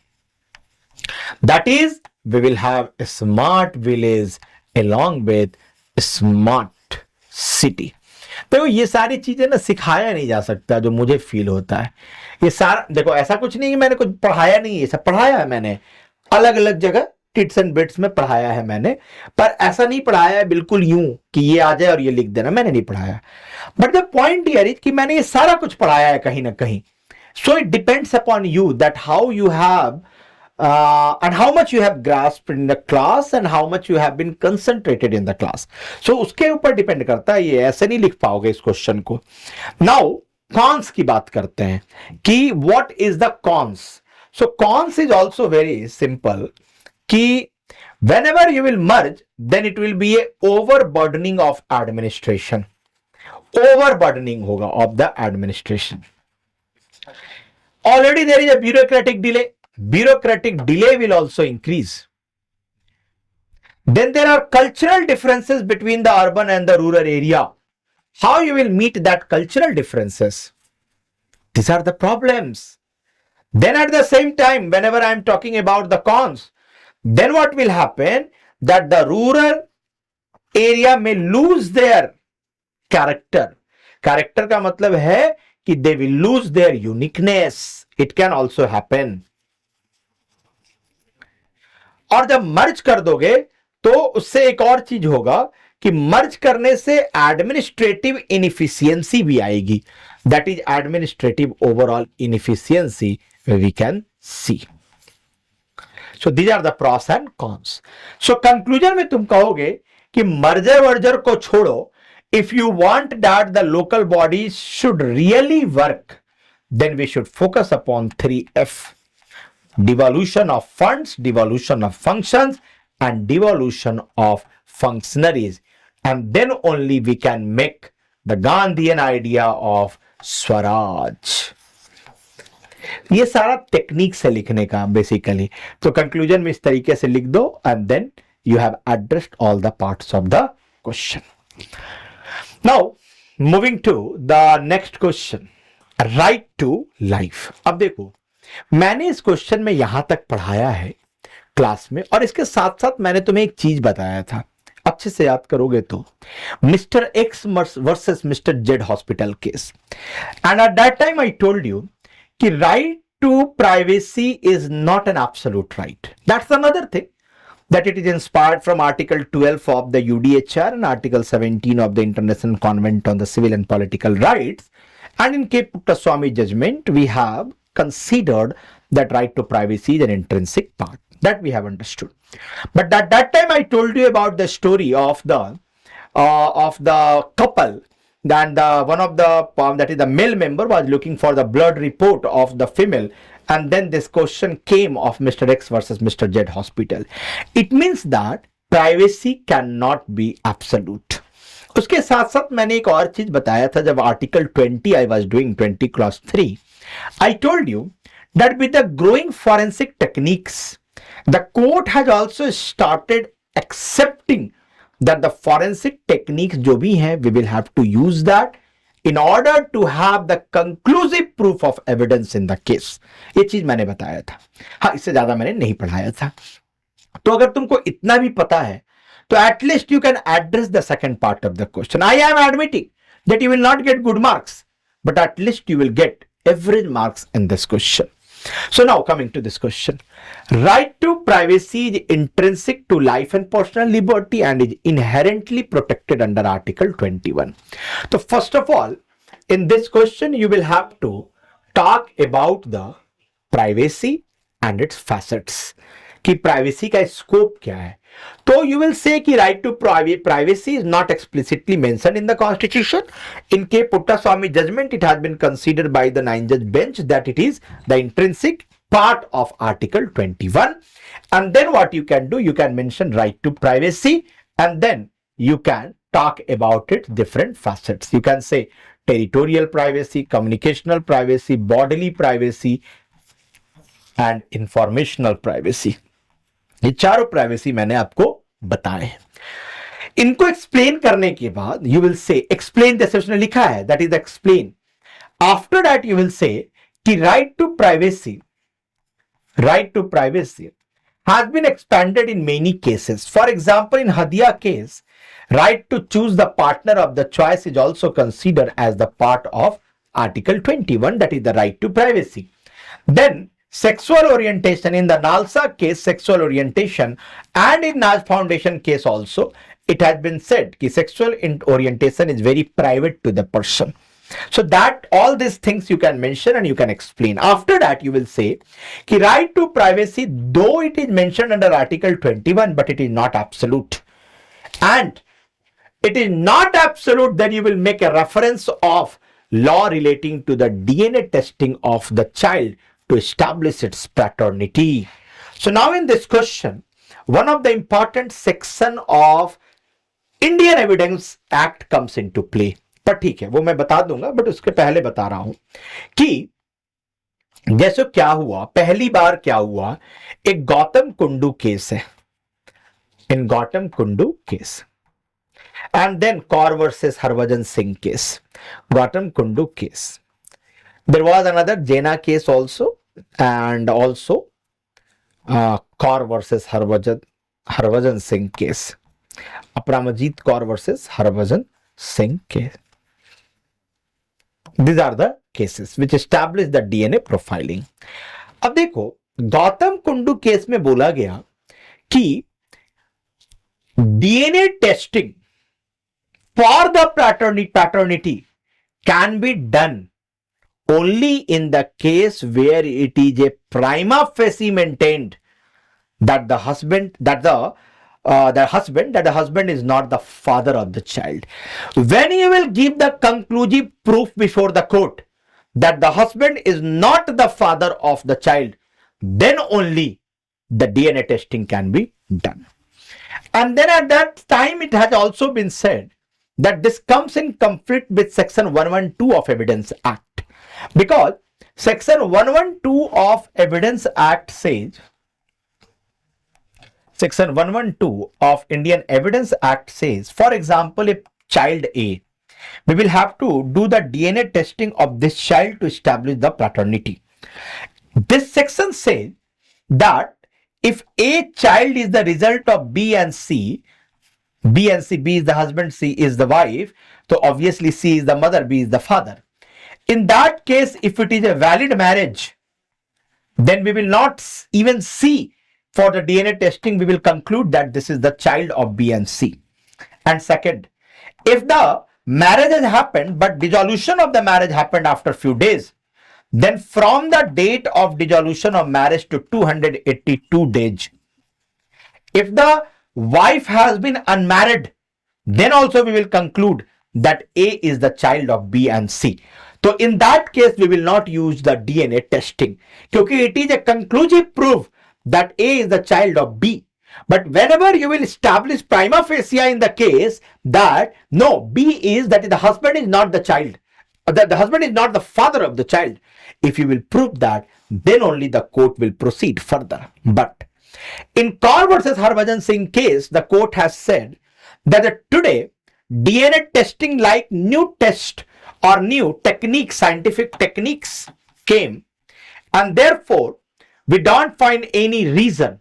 That is, we will have a smart village along with a smart city. तो ये सारी चीजें ना सिखाया नहीं जा सकता, जो मुझे फील होता है। ये सारा देखो, ऐसा कुछ नहीं कि मैंने कुछ पढ़ाया नहीं है, सब पढ़ाया है मैंने, अलग अलग जगह टिट्स एंड बिट्स में पढ़ाया है मैंने, पर ऐसा नहीं पढ़ाया है बिल्कुल यूं कि ये आ जाए और ये लिख देना, मैंने नहीं पढ़ाया। But the point here is कि मैंने ये सारा कुछ पढ़ाया है कहीं ना कहीं। So it depends upon you that how you have and how much you have grasped in the class and how much you have been concentrated in the class. So उसके ऊपर डिपेंड करता है, ये ऐसे नहीं लिख पाओगे इस क्वेश्चन को। नाउ कॉन्स की बात करते हैं कि what is the cons. So cons is also very simple कि whenever you will merge, then it will be a overburdening of administration. Overburdening होगा of the administration. Already there is a bureaucratic delay. Bureaucratic delay will also increase. Then there are cultural differences between the urban and the rural area. How you will meet that cultural differences? These are the problems. Then at the same time, whenever I am talking about the cons, then what will happen that the rural area may lose their character. Character का मतलब है कि they will lose their uniqueness. It can also happen. और जब मर्ज कर दोगे तो उससे एक और चीज होगा कि मर्ज करने से एडमिनिस्ट्रेटिव इनएफिशिएंसी भी आएगी, that is administrative overall inefficiency we can see. So these are the pros and cons. So conclusion में तुम कहोगे कि मर्जर वर्जर को छोड़ो, if you want that the local bodies should really work, then we should focus upon 3F: devolution of funds, devolution of functions, and devolution of functionaries. And then only we can make the Gandhian idea of Swaraj. ये सारा technique से लिखने का basically. तो conclusion में इस तरीके से लिख दो and then you have addressed all the parts of the question. Now moving to the next question, right to life. अब देखो, मैंने इस क्वेश्चन में यहां तक पढ़ाया है क्लास में, और इसके साथ साथ मैंने तुम्हें एक चीज बताया था, अच्छे से याद करोगे तो, mister X versus mister Z hospital case. And at that time I told you कि right to privacy is not an absolute right. That's another thing, that it is inspired from Article 12 of the UDHR and Article 17 of the International Convention on the Civil and Political Rights. And in K. Puttaswamy judgment, we have considered that right to privacy is an intrinsic part. That we have understood. But at that time, I told you about the story of the couple. Then one of the that is the male member was looking for the blood report of the female. And then this question came of Mr. X versus Mr. Z hospital. It means that privacy cannot be absolute. उसके साथ साथ मैंने एक और चीज बताया था, जब article 20 I was doing 20 class 3, I told you that with the growing forensic techniques, the court has also started accepting that the forensic techniques जो भी हैं, we will have to use that in order to have the conclusive proof of evidence in the case. ये चीज मैंने बताया था. हाँ, इससे ज्यादा मैंने नहीं पढ़ाया था. तो अगर तुमको इतना भी पता है तो at least you can address the second part of the question. I am admitting that you will not get good marks, but at least you will get average marks in this question. So now coming to this question, right to privacy is intrinsic to life and personal liberty and is inherently protected under Article 21. So first of all, in this question you will have to talk about the privacy and its facets. कि privacy का scope क्या है. तो you will say कि right to privacy is not explicitly mentioned in the Constitution. In K Puttaswamy judgment it has been considered by the 9 जज bench that it is the intrinsic part of Article 21. And then what you can do, you can mention right to privacy and then you can talk about its different facets. You can say territorial privacy, communicational privacy, bodily privacy and informational privacy. ये चारों privacy मैंने आपको बताए हैं. इनको explain करने के बाद यू विल से एक्सप्लेन, जैसे उसने लिखा है that is explain. After that you will say कि right to privacy has been expanded in many cases. For example, in Hadia case, right to choose the partner of the choice is also considered as the part of Article 21, that is the right to privacy. Then sexual orientation, in the Nalsa case, sexual orientation, and in Naz Foundation case also, it has been said that sexual orientation is very private to the person. So that all these things you can mention and you can explain. After that you will say that right to privacy, though it is mentioned under Article 21, but it is not absolute. And it is not absolute, then you will make a reference of law relating to the DNA testing of the child to establish its paternity. So now in this question, one of the important section of Indian Evidence Act comes into play. पर ठीक है, वो मैं बता दूंगा, but उसके पहले बता रहा हूं कि जैसे क्या हुआ, पहली बार क्या हुआ, एक गौतम कुंडू केस है, in Gautam Kundu case, and then Kaur versus Harbhajan Singh case, Gautam Kundu case. There was another Jena case also and also Kaur versus Harbhajan Singh case, Aparamjit Kaur versus Harbhajan Singh case. These are the cases which establish the DNA profiling. अब देखो, गौतम कुंडू केस में बोला गया कि DNA testing for the paternity can be done only in the case where it is a prima facie maintained that the husband is not the father of the child. When you will give the conclusive proof before the court that the husband is not the father of the child, then only the DNA testing can be done. And then at that time it has also been said that this comes in conflict with section 112 of Evidence Act, because section 112 of Evidence Act says, section 112 of Indian Evidence Act says, for example, if child A, we will have to do the DNA testing of this child to establish the paternity. This section says that if A child is the result of B and C, B is the husband, C is the wife, so obviously C is the mother, B is the father. In that case, if it is a valid marriage, then we will not even see for the DNA testing, we will conclude that this is the child of B and C. And second, if the marriage has happened but dissolution of the marriage happened after few days, then from the date of dissolution of marriage to 282 days, if the wife has been unmarried, then also we will conclude that A is the child of B and C. So in that case, we will not use the DNA testing, because it is a conclusive proof that A is the child of B. But whenever you will establish prima facie in the case that no, B is, that is, the husband is not the child, the husband is not the father of the child, if you will prove that, then only the court will proceed further. But in Kaur versus Harbhajan Singh case, the court has said that today DNA testing, like new test or new techniques, scientific techniques came, and therefore we don't find any reason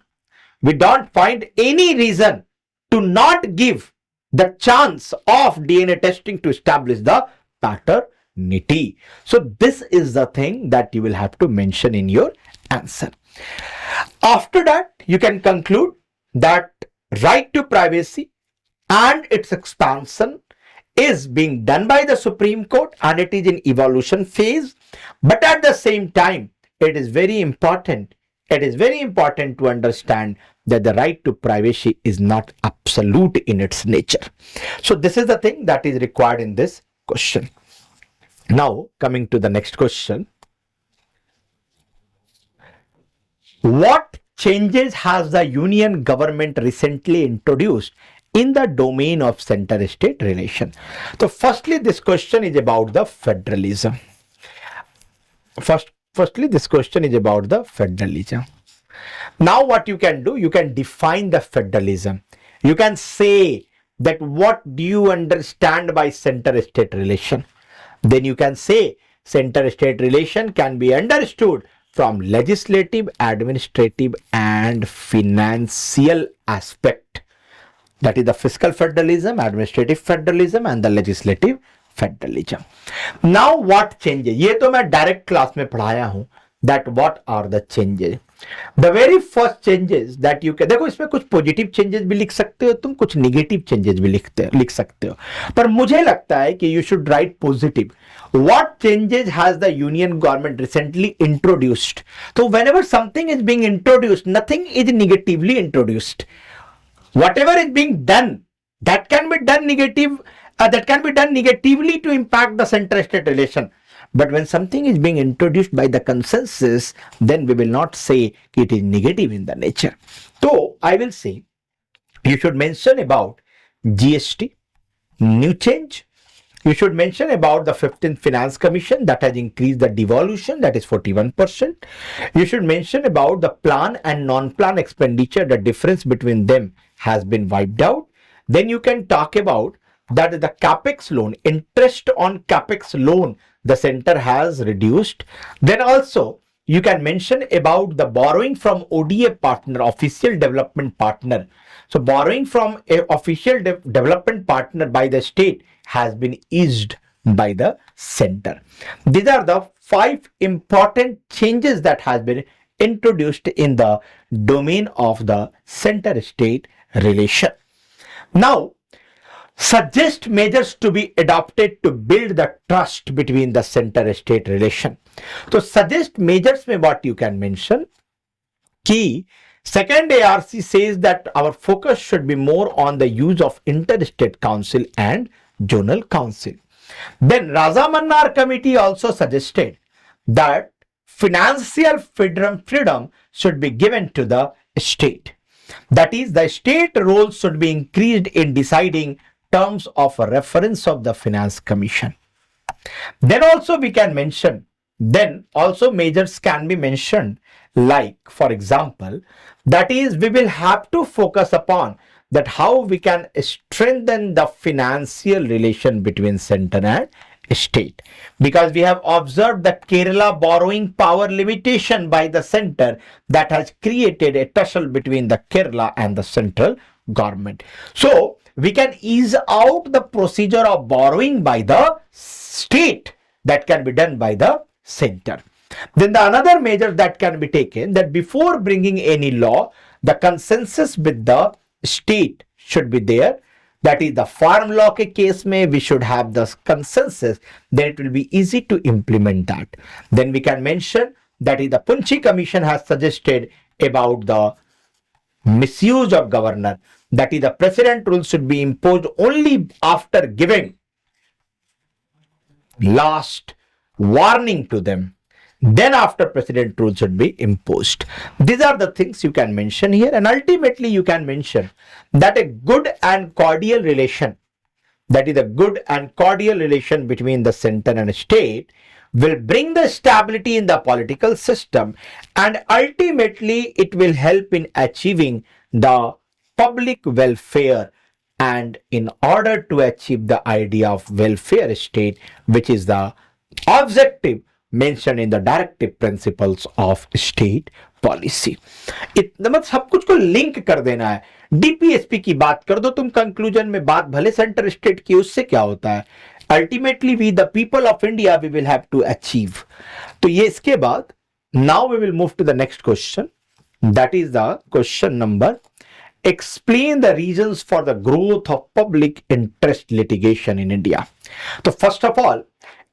to not give the chance of DNA testing to establish the paternity. So this is the thing that you will have to mention in your answer. After that, you can conclude that right to privacy and its expansion is being done by the Supreme Court and it is in evolution phase. But at the same time, it is very important to understand that the right to privacy is not absolute in its nature. So this is the thing that is required in this question. Now coming to the next question. What changes has the union government recently introduced in the domain of center-state relation? So firstly, this question is about the federalism. Firstly, this question is about the federalism. Now what you can do, you can define the federalism. You can say that what do you understand by center-state relation? Then you can say center-state relation can be understood from legislative, administrative and financial aspect. That is the fiscal federalism, administrative federalism and the legislative federalism. Now what changes? ये तो मैं direct class में पढ़ाया हूँ that what are the changes. The very first changes that you can, देखो इसमें कुछ positive changes भी लिख सकते हो तुम, कुछ negative changes भी लिख सकते हो, पर मुझे लगता है कि you should write positive. What changes has the union government recently introduced? So whenever something is being introduced, nothing is negatively introduced. Whatever is being done, that can be done negatively to impact the center-state relation. But when something is being introduced by the consensus, then we will not say it is negative in the nature. So I will say you should mention about GST, new change. You should mention about the 15th Finance Commission that has increased the devolution, that is 41%. You should mention about the plan and non-plan expenditure, the difference between them has been wiped out. Then you can talk about that the capex loan, interest on capex loan, the center has reduced. Then also you can mention about the borrowing from ODA partner, official development partner. So borrowing from a official development partner by the state has been eased by the center. These are the 5 important changes that has been introduced in the domain of the center-state relation. Now, suggest measures to be adopted to build the trust between the center state relation. So suggest measures में what you can mention कि second ARC says that our focus should be more on the use of interstate council and zonal council. Then Raza Mannar committee also suggested that financial freedom should be given to the state. That is, the state role should be increased in deciding terms of reference of the finance commission. Then also we can mention, then also measures can be mentioned, like for example, that is, we will have to focus upon that how we can strengthen the financial relation between center and state, because we have observed that Kerala borrowing power limitation by the center that has created a tussle between the Kerala and the central government. So we can ease out the procedure of borrowing by the state that can be done by the center. Then the another measure that can be taken, that before bringing any law, the consensus with the state should be there. That is, the farm law के case में we should have the consensus, then it will be easy to implement that. Then we can mention that is the Punchi Commission has suggested about the misuse of governor. That is, the president rule should be imposed only after giving last warning to them. Then after president rule should be imposed. These are the things you can mention here, and ultimately you can mention that a good and cordial relation, that is a good and cordial relation between the center and state, will bring the stability in the political system, and ultimately it will help in achieving the public welfare, and in order to achieve the idea of welfare state, which is the objective mentioned in the directive principles of state policy. इतना मतलब सब कुछ को link कर देना है. DPSP की बात कर दो तुम, कंक्लूजन में बात भले सेंटर स्टेट की, उससे क्या होता है, ultimately we the people of India we will have to achieve. तो ये इसके बाद now we will move to the next question, that is the question number, explain the reasons for the growth of public interest litigation in India. So first of all,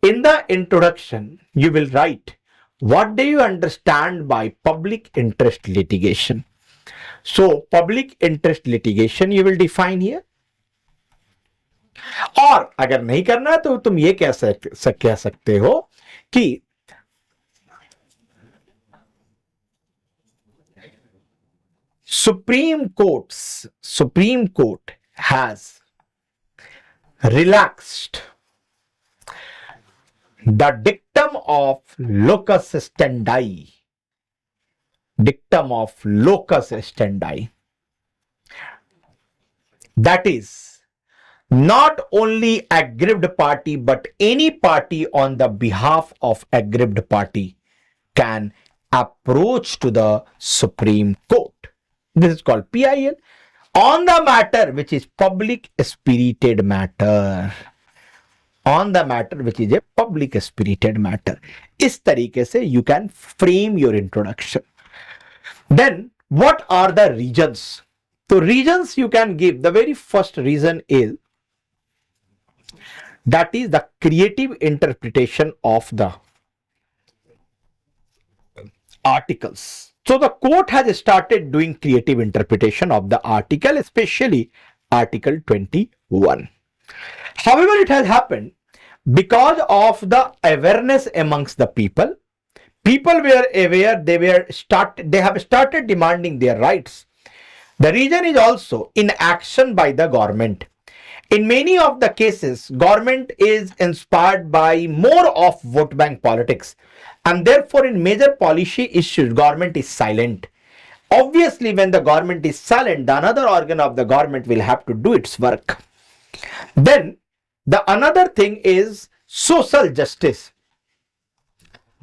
in the introduction, you will write, what do you understand by public interest litigation? So, public interest litigation you will define here. और अगर नहीं करना है तो तुम ये कह सकते हो कि Supreme Court has relaxed the dictum of locus standi, that is, not only aggrieved party but any party on the behalf of aggrieved party can approach to the Supreme Court. This is called PIL on the matter which is public spirited matter. On the matter which is a public spirited matter. इस तरीके से you can frame your introduction. Then what are the reasons? So reasons you can give. The very first reason is that is the creative interpretation of the articles. So the court has started doing creative interpretation of the article, especially Article 21. However, it has happened because of the awareness amongst the people. People were aware, they have started demanding their rights. The reason is also inaction by the government. In many of the cases, government is inspired by more of vote bank politics, and therefore in major policy issues, government is silent. Obviously, when the government is silent, the another organ of the government will have to do its work. Then the another thing is social justice.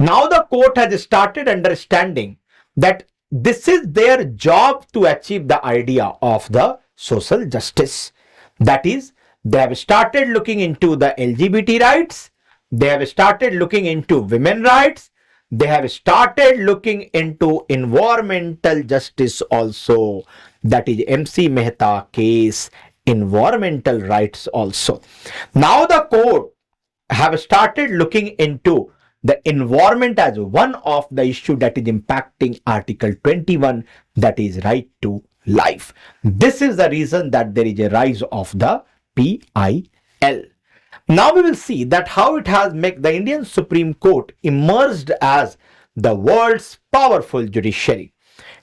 Now the court has started understanding that this is their job to achieve the idea of the social justice. That is, they have started looking into the LGBT rights, they have started looking into women rights, they have started looking into environmental justice also. That is MC Mehta case, environmental rights also. Now the court have started looking into the environment as one of the issue that is impacting Article 21, that is right to life. This is the reason that there is a rise of the PIL. Now we will see that how it has made the Indian Supreme Court emerged as the world's powerful judiciary.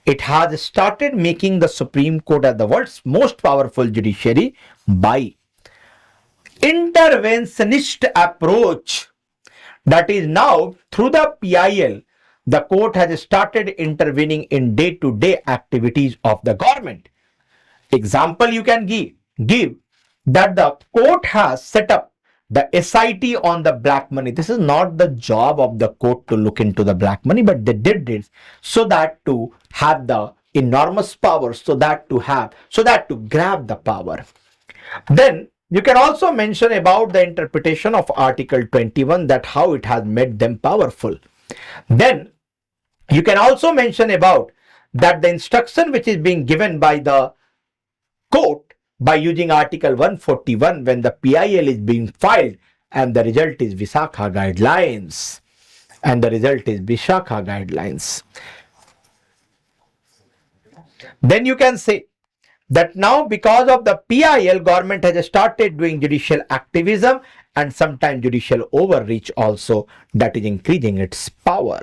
It has started making the Supreme Court as the world's most powerful judiciary by interventionist approach. That is, now through the PIL, the court has started intervening in day-to-day activities of the government. Example you can give that the court has set up the SIT on the black money. This is not the job of the court to look into the black money, but they did this so that to have the enormous power, so that to grab the power. Then you can also mention about the interpretation of Article 21, that how it has made them powerful. Then you can also mention about that the instruction which is being given by the court by using Article 141 when the PIL is being filed, and the result is Visakha guidelines. Then you can say that now because of the PIL, government has started doing judicial activism and sometimes judicial overreach also, that is increasing its power.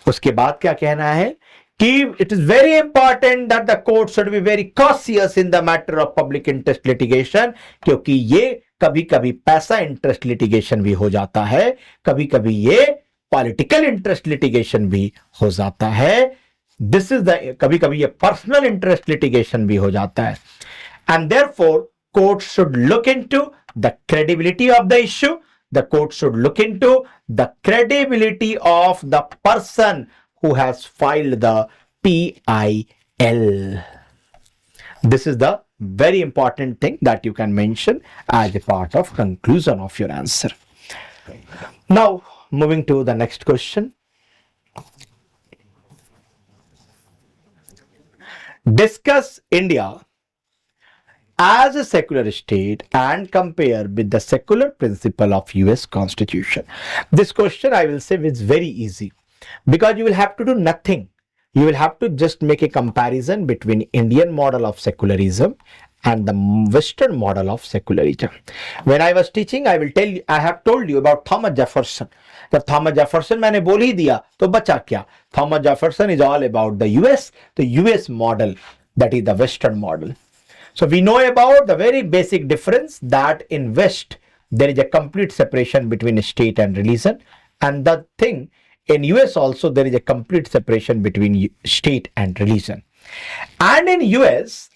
उसके बाद क्या कहना है कि it is very important that the court should be very cautious in the matter of public interest litigation, क्योंकि ये कभी कभी पैसा इंटरेस्ट लिटिगेशन भी हो जाता है, कभी कभी ये पॉलिटिकल इंटरेस्ट लिटिगेशन भी हो जाता है, दिस इज द कभी कभी ये पर्सनल इंटरेस्ट लिटिगेशन भी हो जाता है. And therefore court should look into the credibility of the issue. The court should look into the credibility of the person who has filed the PIL. This is the very important thing that you can mention as a part of conclusion of your answer. Now moving to the next question. Discuss India as a secular state and compare with the secular principle of US Constitution. This question I will say is very easy, because you will have to do nothing. You will have to just make a comparison between Indian model of secularism and the Western model of secularism. When I was teaching, I have told you about Thomas Jefferson. जब Thomas Jefferson मैंने बोल ही दिया तो बचा क्या? Thomas Jefferson is all about the US model, that is the Western model. So we know about the very basic difference that in West there is a complete separation between state and religion, and the thing in US also there is a complete separation between state and religion. And in US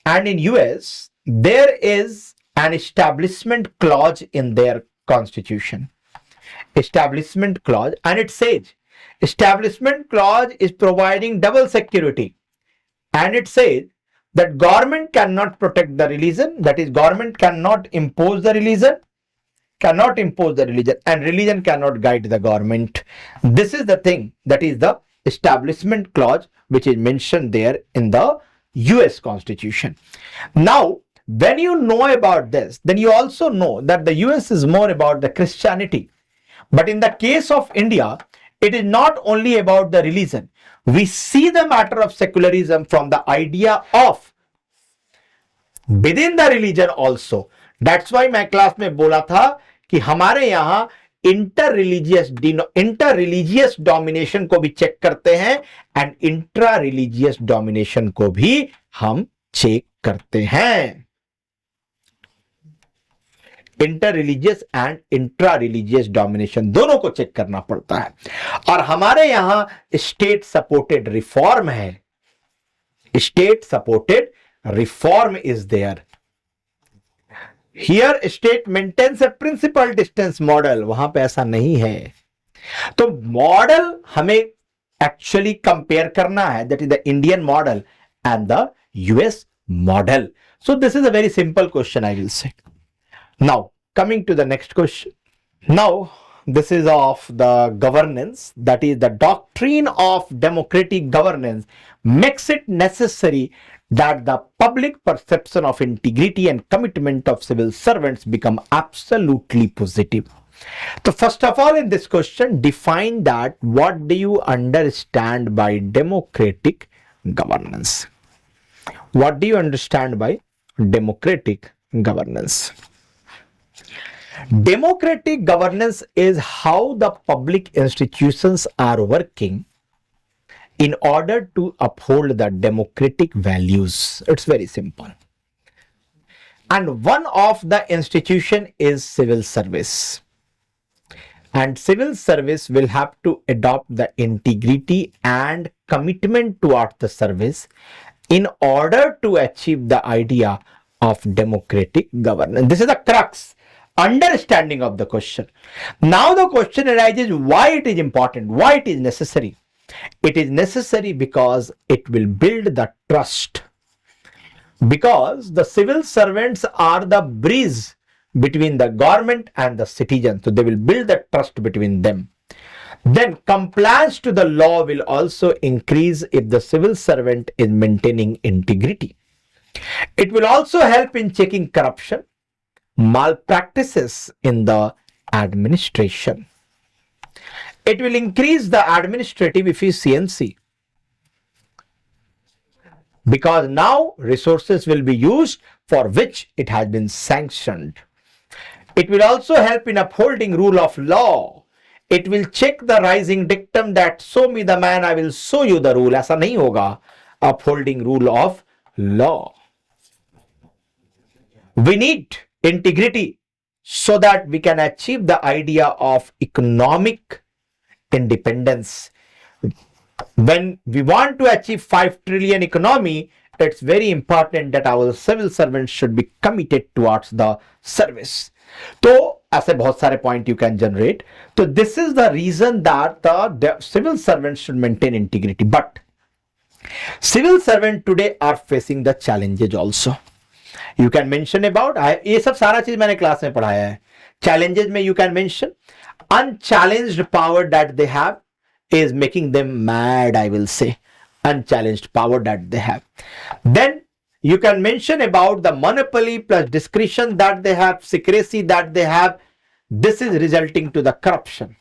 there is an establishment clause in their constitution. Establishment clause, and it says establishment clause is providing double security, and it says that government cannot protect the religion, that is government cannot impose the religion, and religion cannot guide the government. This is the thing, that is the establishment clause which is mentioned there in the US Constitution. Now when you know about this, then you also know that the US is more about the Christianity, but in the case of India it is not only about the religion. We see the matter of secularism from the idea of within the religion also. That's why मैं class में बोला था कि हमारे यहाँ inter religious domination को भी check करते हैं एंड इंट्रा रिलीजियस डोमिनेशन को भी हम चेक करते हैं. Inter religious and intra religious domination दोनों को चेक करना पड़ता है. और हमारे यहां स्टेट सपोर्टेड रिफॉर्म है. State supported reform is there. Here state maintains a principle distance model, वहां पे ऐसा नहीं है. तो मॉडल हमें एक्चुअली कंपेयर करना है, that is the Indian model and the US model. So this is a very simple question I will say. Now coming to the next question. Now this is of the governance, that is the doctrine of democratic governance makes it necessary that the public perception of integrity and commitment of civil servants become absolutely positive. So first of all, in this question, define that what do you understand by democratic governance? What do you understand by democratic governance? Democratic governance is how the public institutions are working in order to uphold the democratic values. It's very simple. And one of the institution is civil service. And civil service will have to adopt the integrity and commitment towards the service in order to achieve the idea of democratic governance. This is the crux, understanding of the question. Now the question arises, why it is important, why it is necessary. It is necessary because it will build the trust. Because the civil servants are the bridge between the government and the citizen. So they will build the trust between them. Then compliance to the law will also increase if the civil servant is maintaining integrity. It will also help in checking corruption, malpractices in the administration. It will increase the administrative efficiency because now resources will be used for which it has been sanctioned. It will also help in upholding rule of law. It will check the rising dictum that show me the man, I will show you the rule. ऐसा नहीं होगा. Upholding rule of law. We need integrity so that we can achieve the idea of economic independence. When we want to achieve 5 trillion economy, it's very important that our civil servants should be committed towards the service. तो ऐसे बहुत सारे point you can generate. So this is the reason that the civil servants should maintain integrity. But civil servants today are facing the challenges also. You can mention about, ये सब सारा चीज मैंने class में पढ़ाया है. Challenges में you can mention unchallenged power that they have is making them mad, I will say. Unchallenged power that they have. Then you can mention about the monopoly plus discretion that they have, secrecy that they have. This is resulting to the corruption.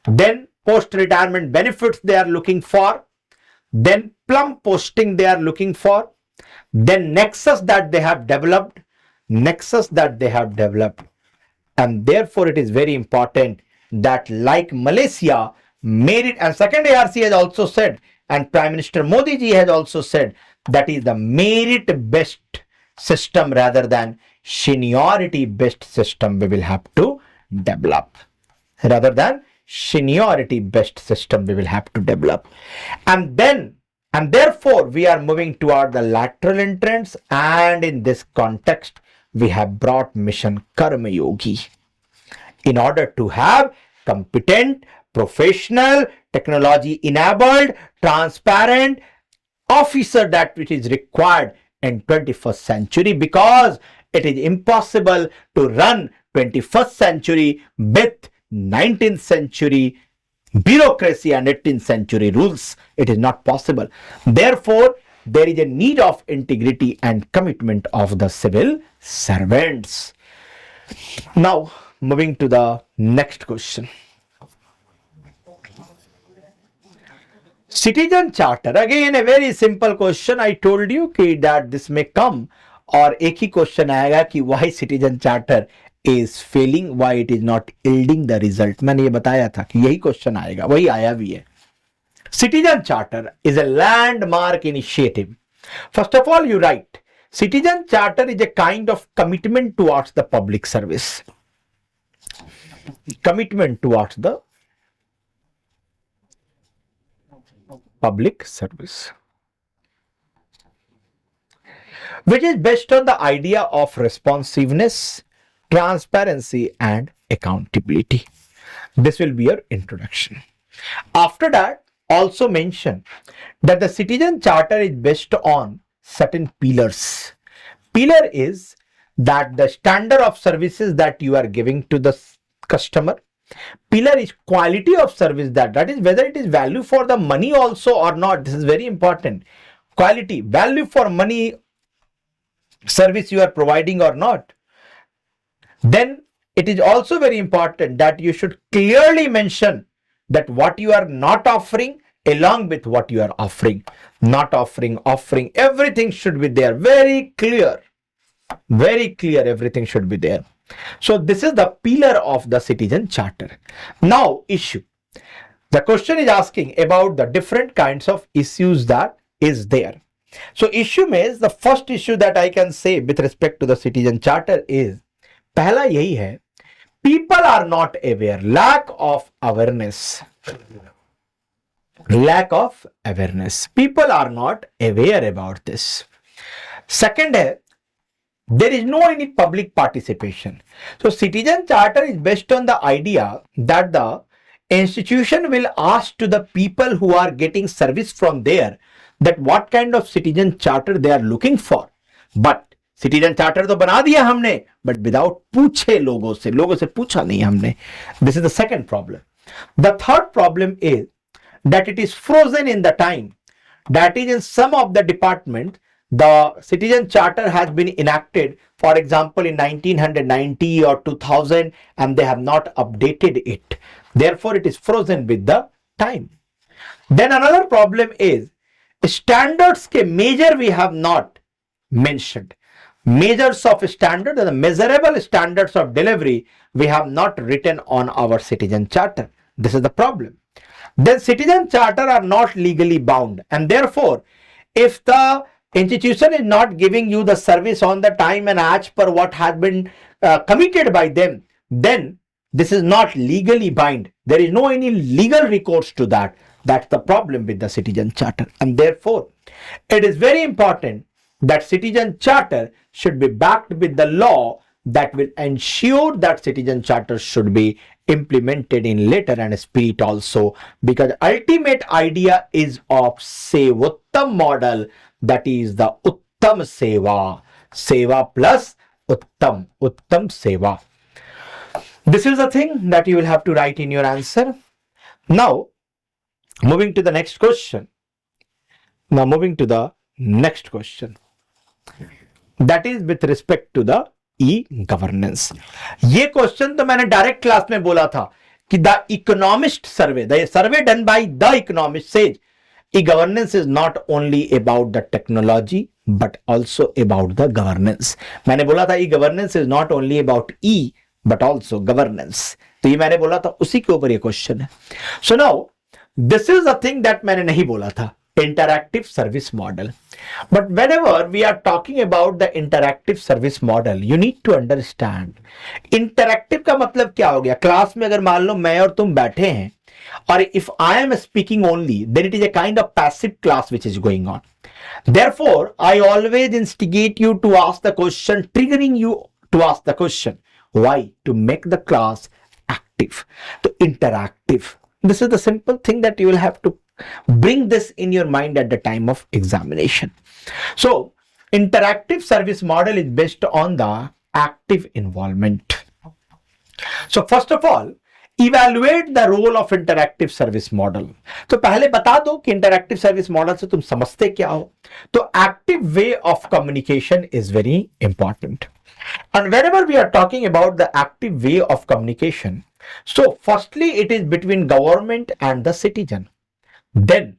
Then post-retirement benefits they are looking for. Then plum posting they are looking for. Then nexus that they have developed. And therefore it is very important that like Malaysia made it, and second ARC has also said, and Prime Minister Modi ji has also said, that is the merit based system rather than seniority based system we will have to develop. And therefore we are moving toward the lateral entrance, and in this context we have brought mission Karma Yogi in order to have competent, professional, technology enabled, transparent officer that which is required in 21st century, because it is impossible to run 21st century with 19th century bureaucracy and 18th century rules. It is not possible. Therefore, there is a need of integrity and commitment of the civil servants. Now, moving to the next question. Citizen charter, again a very simple question. I told you that this may come, और एक ही question आएगा कि why citizen charter is failing, why it is not yielding the result. मैंने ये बताया था कि यही क्वेश्चन आएगा, वही आया भी है. Citizen charter is a landmark initiative. First of all, you write, citizen charter is a kind of commitment towards the public service. Commitment towards the public service, which is based on the idea of responsiveness, transparency, and accountability. This will be your introduction. After that, also mention that the citizen charter is based on certain pillars. Pillar is that the standard of services that you are giving to the customer. Pillar is quality of service, that is whether it is value for the money also or not. This is very important. quality, value for money service you are providing or not. Then it is also very important that you should clearly mention that what you are not offering along with what you are offering. Not offering, offering, everything should be there. Very clear, everything should be there. So this is the pillar of the citizen charter. Now issue. The question is asking about the different kinds of issues that is there. So issue means the first issue that I can say with respect to the citizen charter is, पहला यही है, people are not aware, lack of awareness. Lack of awareness. People are not aware about this. Second है, there is no any public participation. So citizen charter is based on the idea that the institution will ask to the people who are getting service from there that what kind of citizen charter they are looking for. But citizen charter तो बना दिया हमने, but without पूछे लोगों से पूछा नहीं हमने. This is the second problem. The third problem is that it is frozen in the time. That is in some of the department the citizen charter has been enacted, for example in 1990 or 2000, and they have not updated it. Therefore it is frozen with the time. Then another problem is standards ke measure we have not mentioned. Measures of standard and the measurable standards of delivery we have not written on our citizen charter. This is the problem. Then citizen charter are not legally bound, and therefore if the institution is not giving you the service on the time and as per what has been committed by them, then this is not legally bind. There is no any legal recourse to that. That's the problem with the citizen charter, and therefore it is very important that citizen charter should be backed with the law that will ensure that citizen charter should be implemented in letter and spirit also, because ultimate idea is of Sevottam model, that is the Uttam Seva. Seva plus Uttam. Uttam Seva. This is the thing that you will have to write in your answer. Now, moving to the next question. That is with respect to the e-governance. ये question तो मैंने direct class में बोला था कि the economist survey, the survey done by the economist says e-governance is not only about the technology but also about the governance. मैंने बोला था e-governance is not only about e but also governance. तो ये मैंने बोला था, उसी के ऊपर ये क्वेश्चन है. So now this is the thing that मैंने नहीं बोला था, interactive service model. But whenever we are talking about the interactive service model, you need to understand interactive का मतलब क्या हो गया. क्लास में अगर मान लो मैं और तुम बैठे हैं, or if I am speaking only, then it is a kind of passive class which is going on. Therefore, I always instigate you to ask the question, triggering you to ask the question. Why? To make the class active, to interactive. This is the simple thing that you will have to bring this in your mind at the time of examination. So, interactive service model is based on the active involvement. So, first of all, evaluate the role of interactive service model. तो पहले बता दो कि interactive service model से तुम समझते क्या हो. तो active way of communication is very important. And whenever we are talking about the active way of communication, so firstly it is between government and the citizen. Then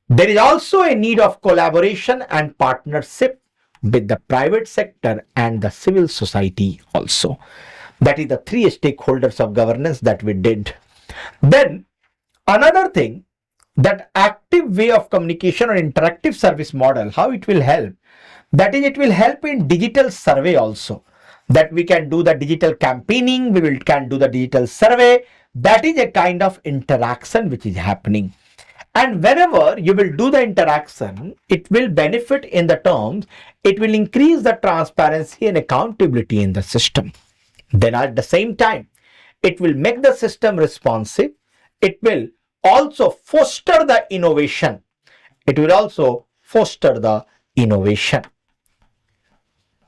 there is also a need of collaboration and partnership with the private sector and the civil society also. That is the three stakeholders of governance that we did. Then another thing, that active way of communication or interactive service model, how it will help, that is it will help in digital survey also, that we can do the digital campaigning, can do the digital survey. That is a kind of interaction which is happening. And whenever you will do the interaction, it will benefit in the terms, it will increase the transparency and accountability in the system. Then at the same time, it will make the system responsive. It will also foster the innovation. It will also foster the innovation.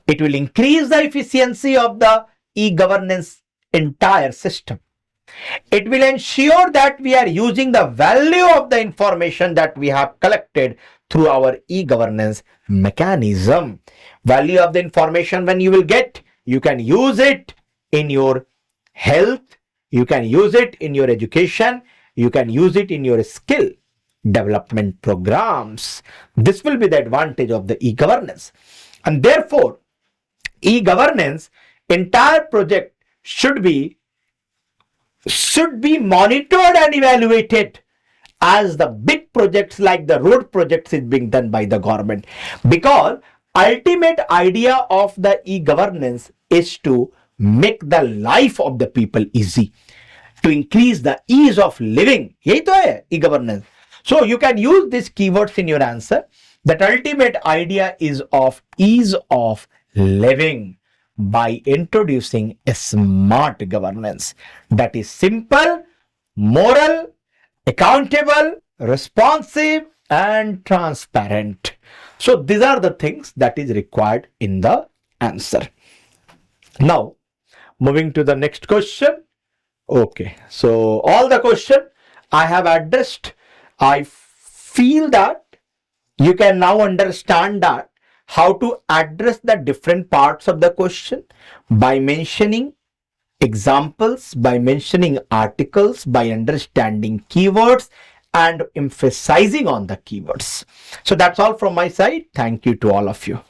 It will increase the efficiency of the e-governance entire system. It will ensure that we are using the value of the information that we have collected through our e-governance mechanism. Value of the information when you will get, you can use it in your health, you can use it in your education, you can use it in your skill development programs. This will be the advantage of the e-governance. And therefore, e-governance entire project should be monitored and evaluated as the big projects like the road projects is being done by the government, because ultimate idea of the e-governance is to make the life of the people easy, to increase the ease of living. यही तो है e-governance. So you can use these keywords in your answer. That ultimate idea is of ease of living by introducing a smart governance that is simple, moral, accountable, responsive, and transparent. So these are the things that is required in the answer. Now, moving to the next question. Okay, so all the question I have addressed. I feel that you can now understand that how to address the different parts of the question by mentioning examples, by mentioning articles, by understanding keywords and emphasizing on the keywords. So that's all from my side. Thank you to all of you.